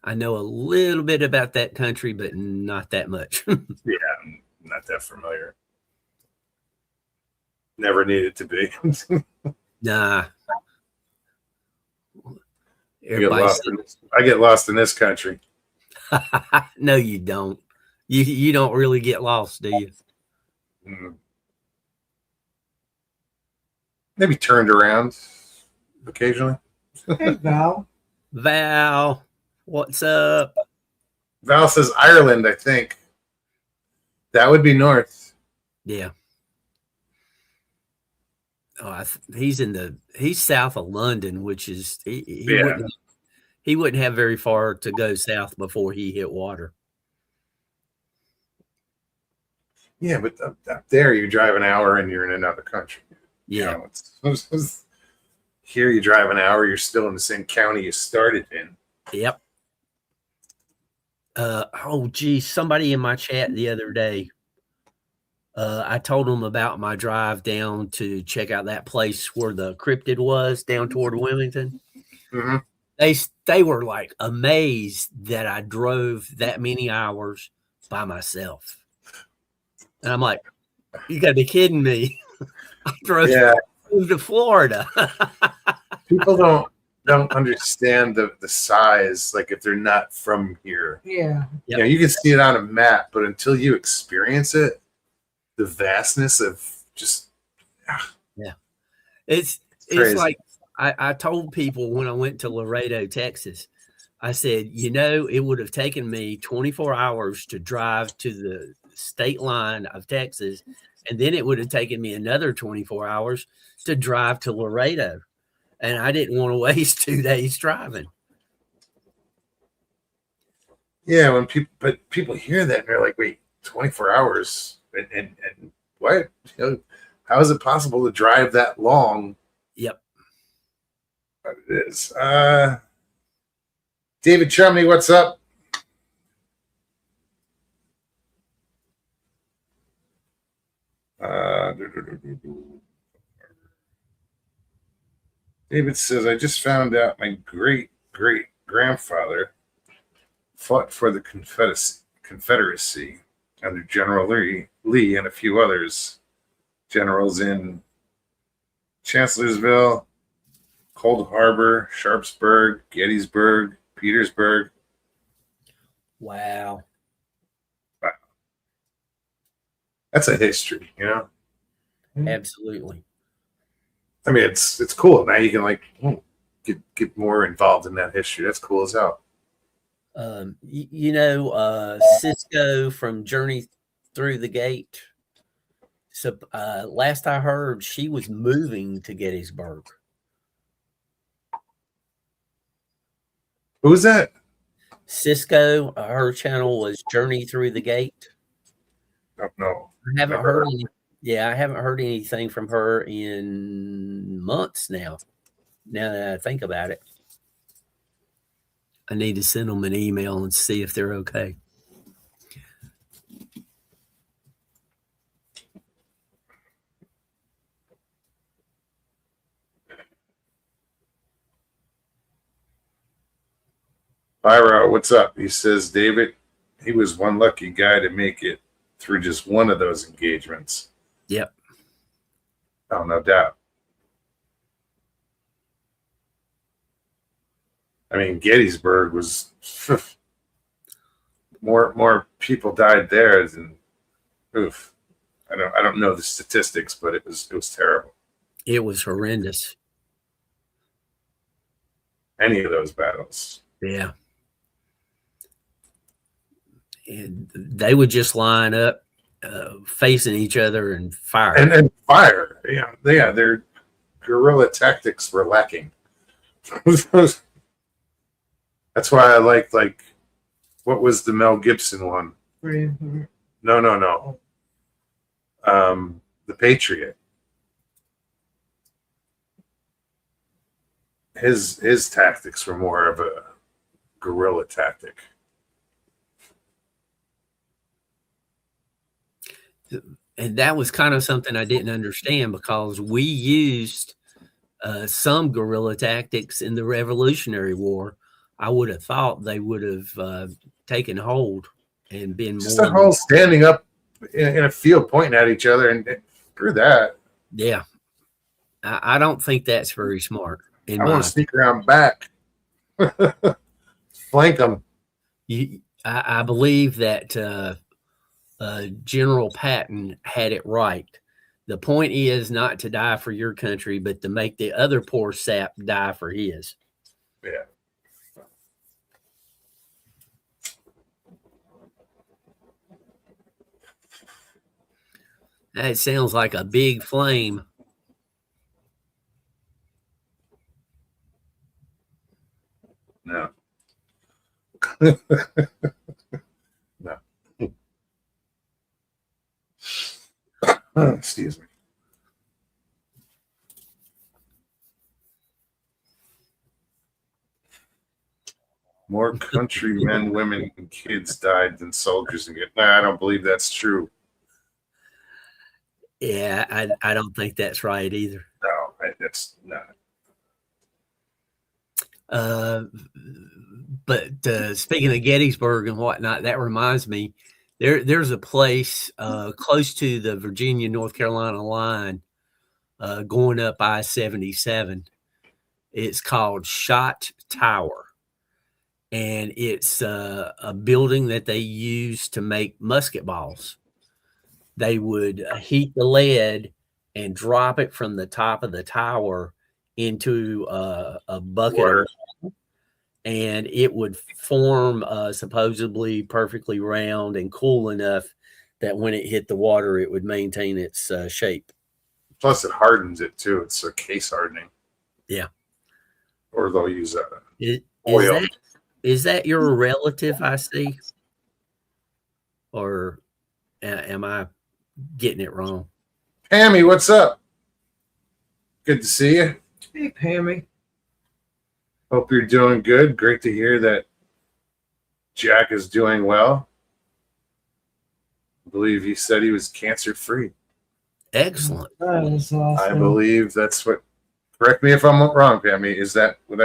I know a little bit about that country, but not that much. Yeah, I'm not that familiar. Never needed to be. Nah. I get lost in this country. No, you don't. You don't really get lost, do you? Maybe turned around occasionally. Hey, Val. Val, what's up? Val says Ireland, I think. That would be north. Yeah. Oh, he's south of London, which is he wouldn't have very far to go south before he hit water. Yeah, but up there you drive an hour and you're in another country. Yeah. You know, here you drive an hour, you're still in the same county you started in. Yep. Oh, geez, somebody in my chat the other day, I told them about my drive down to check out that place where the cryptid was down toward Wilmington. Mm-hmm. They were like amazed that I drove that many hours by myself. And I'm like, you got to be kidding me. I drove to Florida. People don't understand the size, like if they're not from here. Yeah. Yep. You know, you can see it on a map, but until you experience it, the vastness of just it's crazy. like I told people when I went to Laredo, Texas, I said, it would have taken me 24 hours to drive to the state line of Texas, and then it would have taken me another 24 hours to drive to Laredo, and I didn't want to waste 2 days driving. Yeah, when people hear that and they're like, wait, 24 hours and what? How is it possible to drive that long? Yep. But it is. David Chumney, what's up? David says, I just found out my great grandfather fought for the Confederacy under General Lee and a few others. Generals in Chancellorsville, Cold Harbor, Sharpsburg, Gettysburg, Petersburg. Wow. That's a history, Absolutely. I mean, it's cool. Now you can get more involved in that history. That's cool as hell. Cisco from Journey Through the Gate. So last I heard, she was moving to Gettysburg. Who's that? Cisco, her channel was Journey Through the Gate. No. I haven't heard I haven't heard anything from her in months now. Now that I think about it, I need to send them an email and see if they're okay. Ira, what's up? He says, David, he was one lucky guy to make it through just one of those engagements. Yep. Oh, no doubt. I mean, Gettysburg was more people died there than oof. I don't know the statistics, but it was terrible. It was horrendous. Any of those battles. Yeah. And they would just line up facing each other and fire. And fire. Yeah, their guerrilla tactics were lacking. That's why I liked, like, what was the Mel Gibson one? Braveheart. No. The Patriot. His tactics were more of a guerrilla tactic. And that was kind of something I didn't understand, because we used some guerrilla tactics in the Revolutionary War. I would have thought they would have taken hold and been Just more. that whole standing up in a field pointing at each other, and screw that. Yeah. I don't think that's very smart. I want to sneak around back. Flank them. I believe that General Patton had it right. The point is not to die for your country, but to make the other poor sap die for his. Yeah. That sounds like a big flame. No. No. Excuse me. More countrymen, women, and kids died than soldiers in Vietnam. Nah, I don't believe that's true. Yeah, I don't think that's right either. No, that's not. But speaking of Gettysburg and whatnot, that reminds me, there's a place close to the Virginia-North Carolina line going up I-77. It's called Shot Tower. And it's a building that they use to make musket balls. They would heat the lead and drop it from the top of the tower into a bucket, and it would form supposedly perfectly round and cool enough that when it hit the water, it would maintain its shape. Plus, it hardens it too. It's a case hardening. Yeah. Or they'll use oil. Is that your relative I see? Or am I getting it wrong? Pammy, what's up? Good to see you. Hey, Pammy. Hope you're doing good. Great to hear that Jack is doing well. I believe he said he was cancer-free. Excellent. That is awesome. I believe that's what, correct me if I'm wrong, Pammy, is that what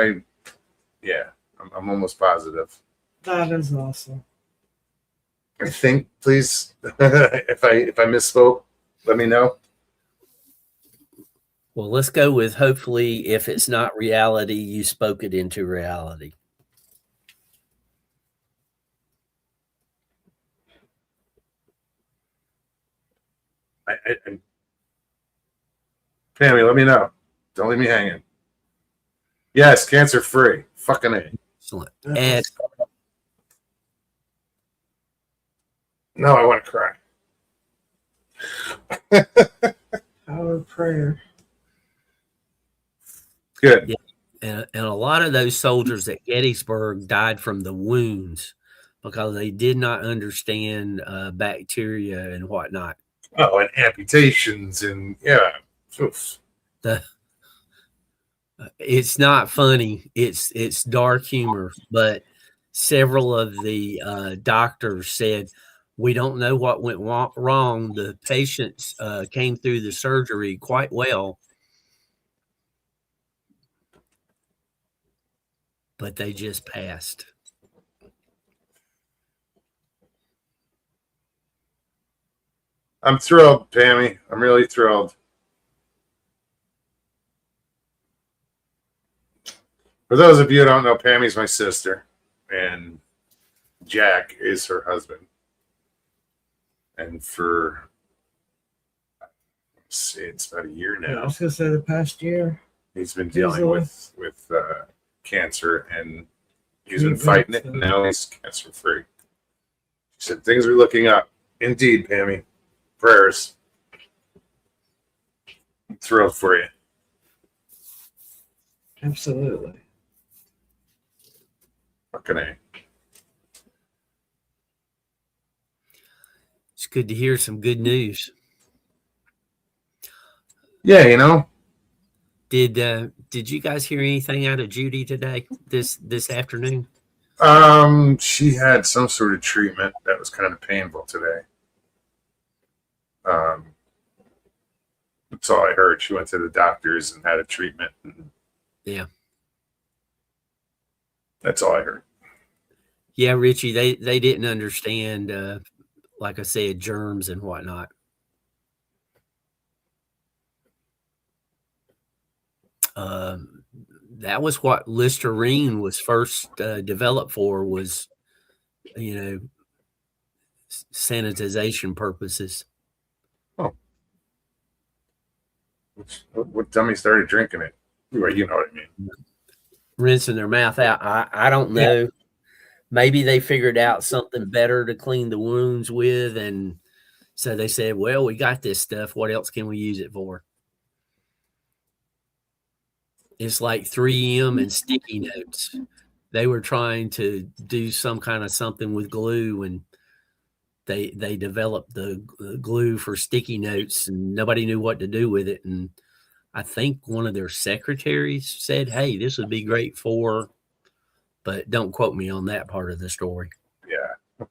yeah, I'm almost positive. That is awesome. I think, please, if I misspoke, let me know. Well, let's go with hopefully, if it's not reality, you spoke it into reality. Pammy, let me know. Don't leave me hanging. Yes, cancer-free. Fucking A. Excellent. And no, I want to cry. Power of prayer. Good. Yeah. And a lot of those soldiers at Gettysburg died from the wounds because they did not understand bacteria and whatnot. Oh, and amputations and yeah. Oof. It's not funny. It's dark humor, but several of the doctors said we don't know what went wrong. The patients came through the surgery quite well, but they just passed. I'm thrilled, Pammy. I'm really thrilled. For those of you who don't know, Pammy's my sister, and Jack is her husband. And for, let's see, it's about a year I now. was gonna say the past year. He's been dealing Easily. with cancer, and he's been fighting it, and now he's cancer free. She said things are looking up. Indeed, Pammy. Prayers. I'm thrilled for you. Absolutely. Fucking A. It's good to hear some good news. Yeah, you know. Did you guys hear anything out of Judy today? This afternoon? She had some sort of treatment that was kind of painful today. That's all I heard. She went to the doctors and had a treatment. Yeah. That's all I heard. Yeah, Richie, they didn't understand, like I said, germs and whatnot. That was what Listerine was first developed for, was, sanitization purposes. Oh. What dummy started drinking it? Well, you know what I mean. Rinsing their mouth out. I don't know. Yeah. Maybe they figured out something better to clean the wounds with, and so they said, well, we got this stuff. What else can we use it for? It's like 3M and sticky notes. They were trying to do some kind of something with glue, and they developed the glue for sticky notes, and nobody knew what to do with it. And I think one of their secretaries said, hey, this would be great for, but don't quote me on that part of the story. Yeah.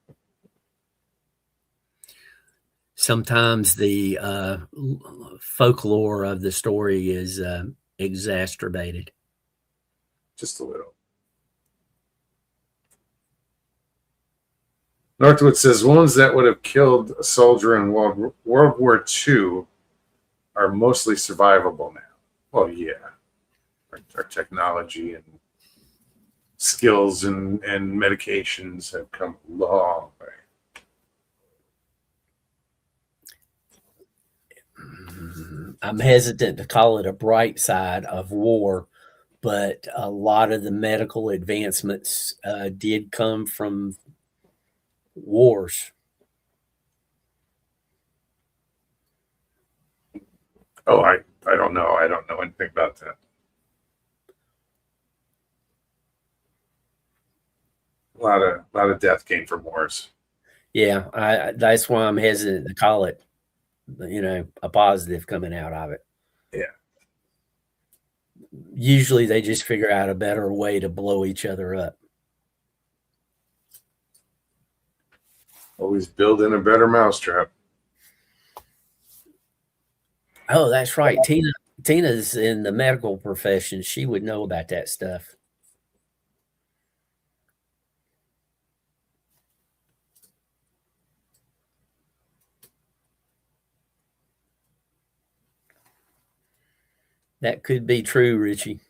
Sometimes the folklore of the story is exacerbated. Just a little. Northwood says wounds that would have killed a soldier in World War II are mostly survivable now. Well, yeah. Our technology and skills and medications have come a long way. I'm hesitant to call it a bright side of war, but a lot of the medical advancements did come from wars. Oh, I don't know. I don't know anything about that. A lot of death came from wars. Yeah, that's why I'm hesitant to call it, a positive coming out of it. Yeah. Usually they just figure out a better way to blow each other up. Always building a better mousetrap. Oh, that's right. Tina's in the medical profession. She would know about that stuff. That could be true, Richie.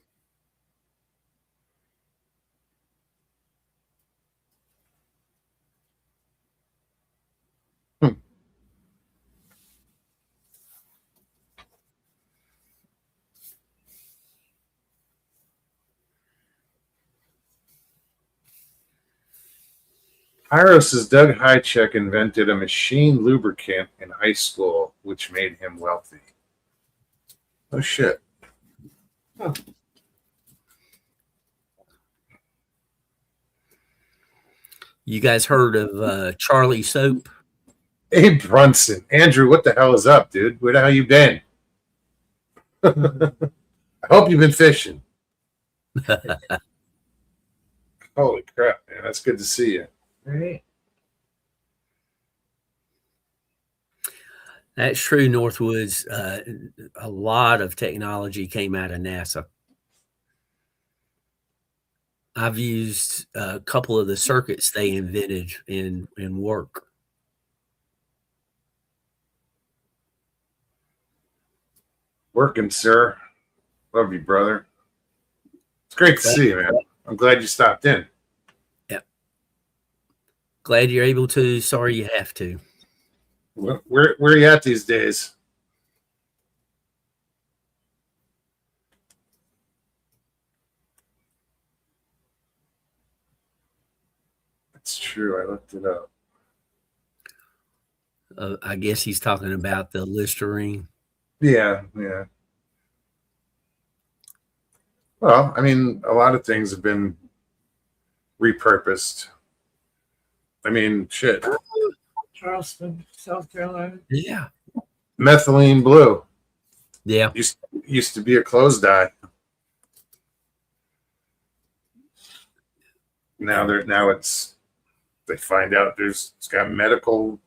Hyro says Doug Hychek invented a machine lubricant in high school, which made him wealthy. Oh, shit. Huh. You guys heard of Charlie Soap? Abe Brunson. Andrew, what the hell is up, dude? Where the hell you been? I hope you've been fishing. Holy crap, man. That's good to see you. Right. That's true, Northwoods. A lot of technology came out of NASA. I've used a couple of the circuits they invented in work. Working, sir. Love you, brother. It's great to see you, man. I'm glad you stopped in. Glad you're able to. Sorry you have to. Where are you at these days? That's true. I looked it up. I guess he's talking about the Listerine. Yeah. Well, I mean, a lot of things have been repurposed. I mean, shit. Charleston, South Carolina. Yeah. Methylene blue Yeah. used to be a clothes dye. Now they find out it's got medical,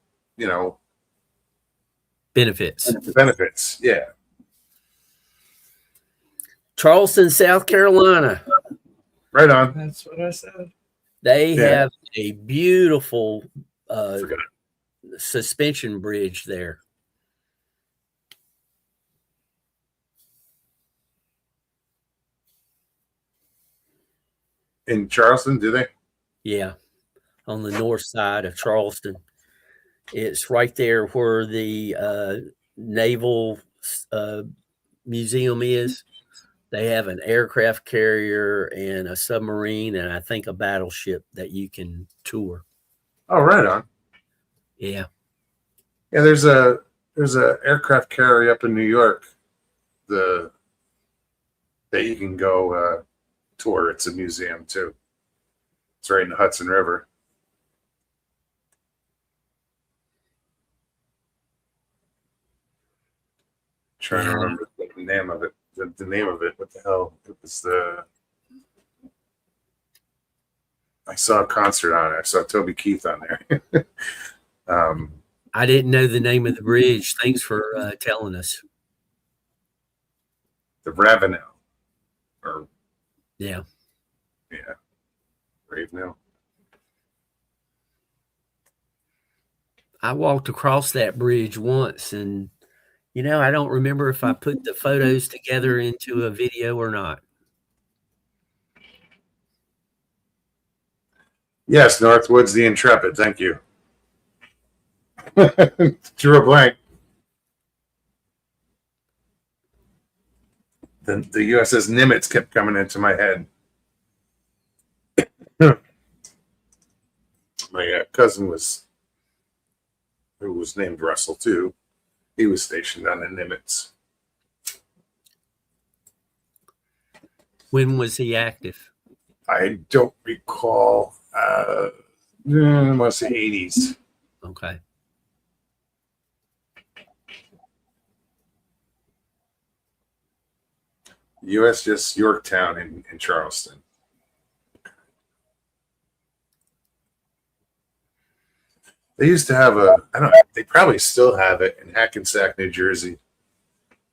Benefits. benefits. Yeah. Charleston, South Carolina. Right on. That's what I said. They Yeah. have a beautiful Forgot. suspension bridge there. In Charleston, do they? Yeah. On the north side of Charleston. It's right there where the Naval Museum is. They have an aircraft carrier and a submarine and I think a battleship that you can tour. Oh, right on. Yeah. Yeah, there's a aircraft carrier up in New York, that you can go tour. It's a museum too. It's right in the Hudson River. Trying to remember the name of it. The name of it. What the hell? It was I saw a concert on it. I saw Toby Keith on there. I didn't know the name of the bridge. Thanks for telling us. The Ravenel. Yeah. Ravenel. I walked across that bridge once and I don't remember if I put the photos together into a video or not. Yes, Northwoods the Intrepid. Thank you. Drew a blank. The USS Nimitz kept coming into my head. My cousin who was named Russell too. He was stationed on the Nimitz. When was he active? I don't recall. I want to say 80s. Okay. USS Yorktown in Charleston. They used to have they probably still have it in Hackensack, New Jersey.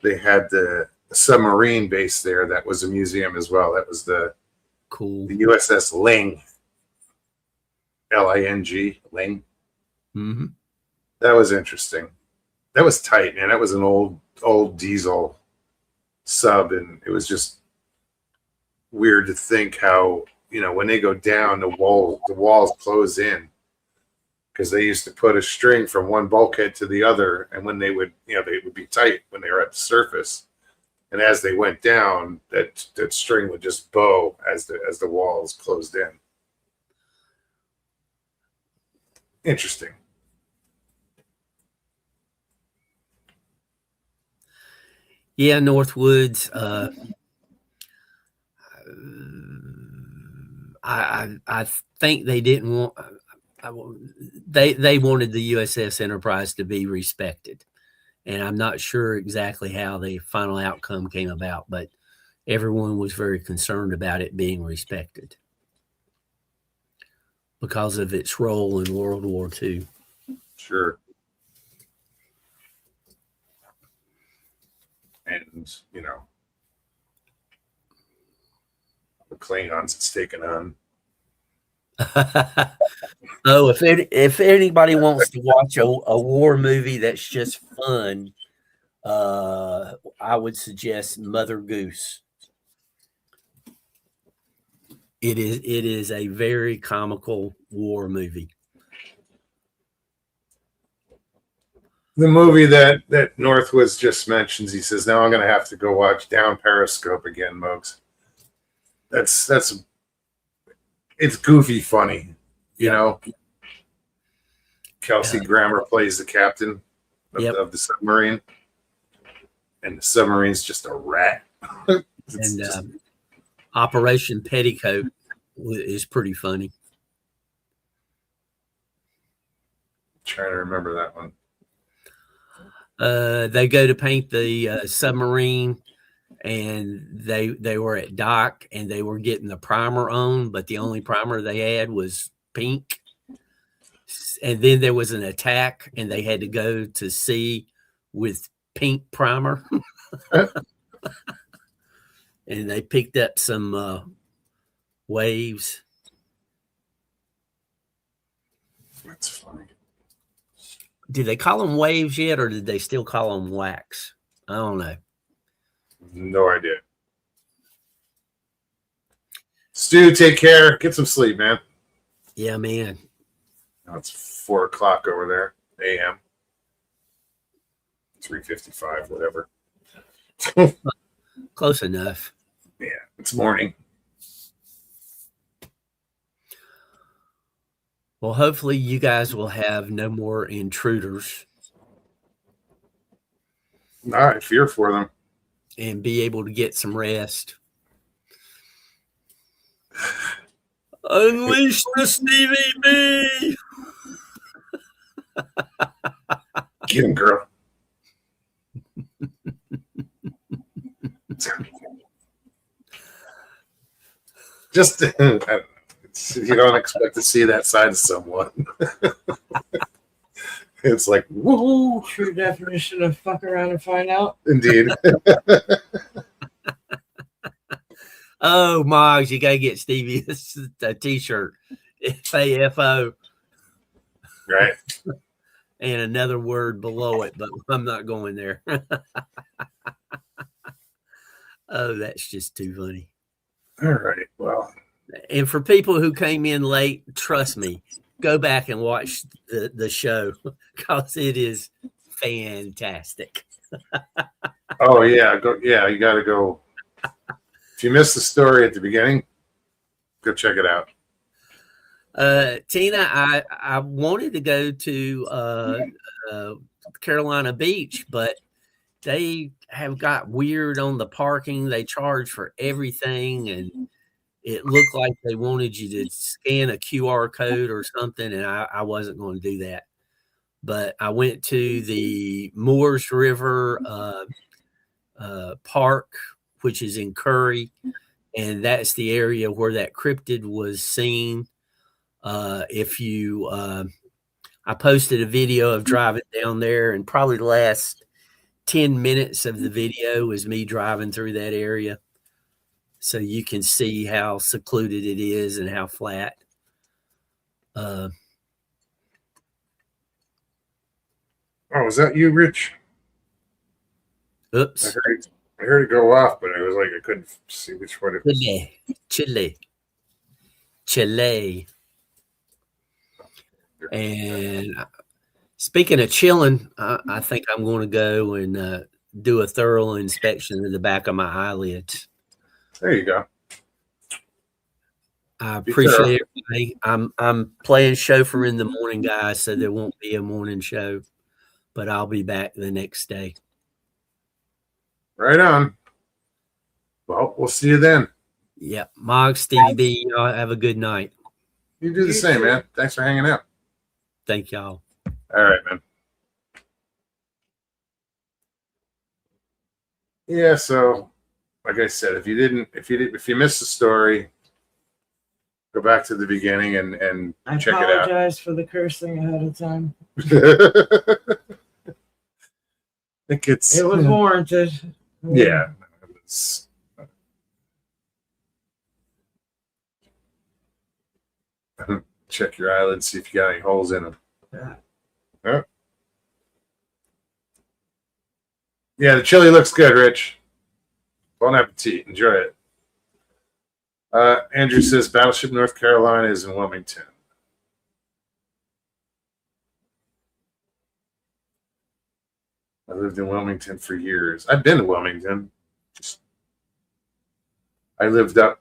They had the submarine base there that was a museum as well. That was the USS Ling. Ling. Ling. Mm-hmm. That was interesting. That was tight, man. That was an old diesel sub, and it was just weird to think how, when they go down, the walls close in. Because they used to put a string from one bulkhead to the other, and when they would be tight when they were at the surface, and as they went down, that string would just bow as the walls closed in. Interesting. Yeah, Northwoods. I think they didn't want. They wanted the USS Enterprise to be respected, and I'm not sure exactly how the final outcome came about, but everyone was very concerned about it being respected because of its role in World War II. Sure. And, you know, the Klingons it's taken on. Oh, if anybody wants to watch a war movie that's just fun, I would suggest Mother Goose. It is a very comical war movie. The movie that Northwoods just mentions, he says, now I'm going to have to go watch Down Periscope again, Mugs. That's it's goofy funny, you know. Kelsey Grammer plays the captain of the submarine, and the submarine's just a rat. And Operation Petticoat is pretty funny. Trying to remember that one. They go to paint the submarine, and they were at dock, and they were getting the primer on, but the only primer they had was pink. And then there was an attack, and they had to go to sea with pink primer. And they picked up some waves. That's funny. Did they call them waves yet, or did they still call them wax? I don't know. No idea. Stu, take care. Get some sleep, man. Yeah, man. Now it's 4 o'clock over there, a.m. 3:55, whatever. Close enough. Yeah, it's morning. Well, hopefully you guys will have no more intruders. I fear for them. And be able to get some rest. Unleash the Stevie B! Get him, girl. Just, I don't know. You don't expect to see that side of someone. It's like, woo! True definition of fuck around and find out. Indeed. Oh, Moggs, you gotta get Stevie a t-shirt. FAFO. Right. And another word below it, but I'm not going there. Oh, that's just too funny. All right. Well. And for people who came in late, trust me, go back and watch the show because it is fantastic. Oh yeah, you got to go. If you missed the story at the beginning, go check it out. Tina, I wanted to go to Carolina Beach, but they have got weird on the parking. They charge for everything, and it looked like they wanted you to scan a QR code or something, and I wasn't going to do that. But I went to the Moores River Park, which is in Curry, and that's the area where that cryptid was seen. I posted a video of driving down there, and probably the last 10 minutes of the video is me driving through that area. So you can see how secluded it is and how flat. Oh, was that you, Rich? Oops. I heard it go off, but it was like I couldn't see which one it was. Chile. And speaking of chilling, I think I'm going to go and do a thorough inspection of the back of my eyelids. There you go. I appreciate everybody. I'm playing chauffeur in the morning, guys, so there won't be a morning show, but I'll be back the next day. Right on. Well, we'll see you then. Yep. Mog, Stevie B, y'all have a good night. You do the same, man. Thanks for hanging out. Thank y'all. All right, man. Yeah, so like I said, if you missed the story, go back to the beginning and I check it out. apologize for the cursing ahead of time. I think it's It was warranted. yeah. It's, check your eyelids, see if you got any holes in them. Yeah. Yeah, the chili looks good, Rich. Bon appetit. Enjoy it. Andrew says Battleship North Carolina is in Wilmington. I lived in Wilmington for years. I've been to Wilmington. I lived up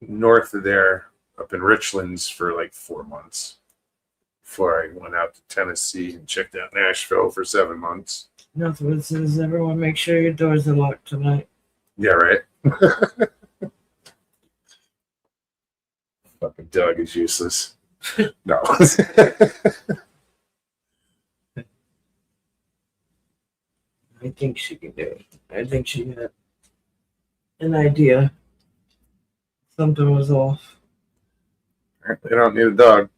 north of there, up in Richlands for like 4 months before I went out to Tennessee and checked out Nashville for 7 months. Northwood says, everyone make sure your doors are locked tonight. Yeah, right. Fucking Doug is useless. No. I think she can do it. I think she had an idea. Something was off. They don't need a dog.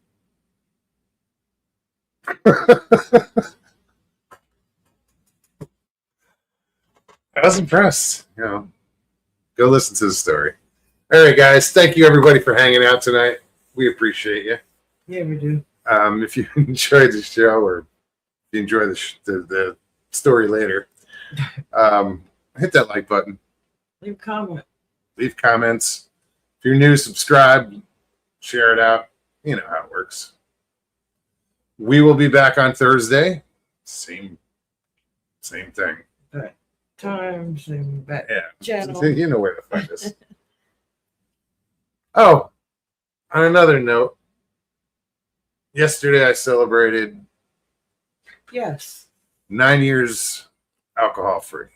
I was impressed. You know, go listen to the story. All right, guys. Thank you, everybody, for hanging out tonight. We appreciate you. Yeah, we do. If you enjoyed the show or if you enjoy the story later, hit that like button. Leave a comment. Leave comments. If you're new, subscribe. Share it out. You know how it works. We will be back on Thursday. Same thing. Time, same back Yeah. channel. You know where to find us. Oh, on another note, yesterday I celebrated Yes. 9 years alcohol free.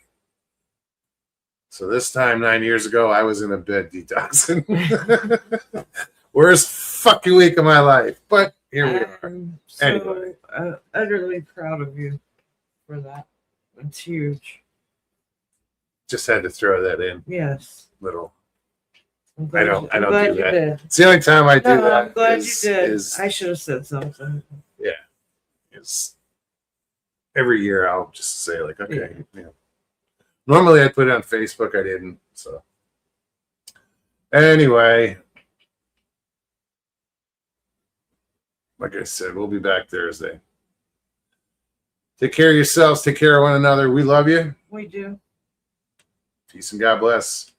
So this time 9 years ago, I was in a bed detoxing. Worst fucking week of my life. But here we are. I'm so Anyway. utterly proud of you for that. It's huge. Just had to throw that in. Yes. Little. I'm I don't I'm glad do you that. did. It's the only time I do No, that. I'm glad is- you did. is- I should have said something. is every year I'll just say like, okay, yeah. Normally I'd put it on Facebook, I didn't. So anyway, like I said, we'll be back Thursday. Take care of yourselves. Take care of one another. We love you. We do. Peace and God bless.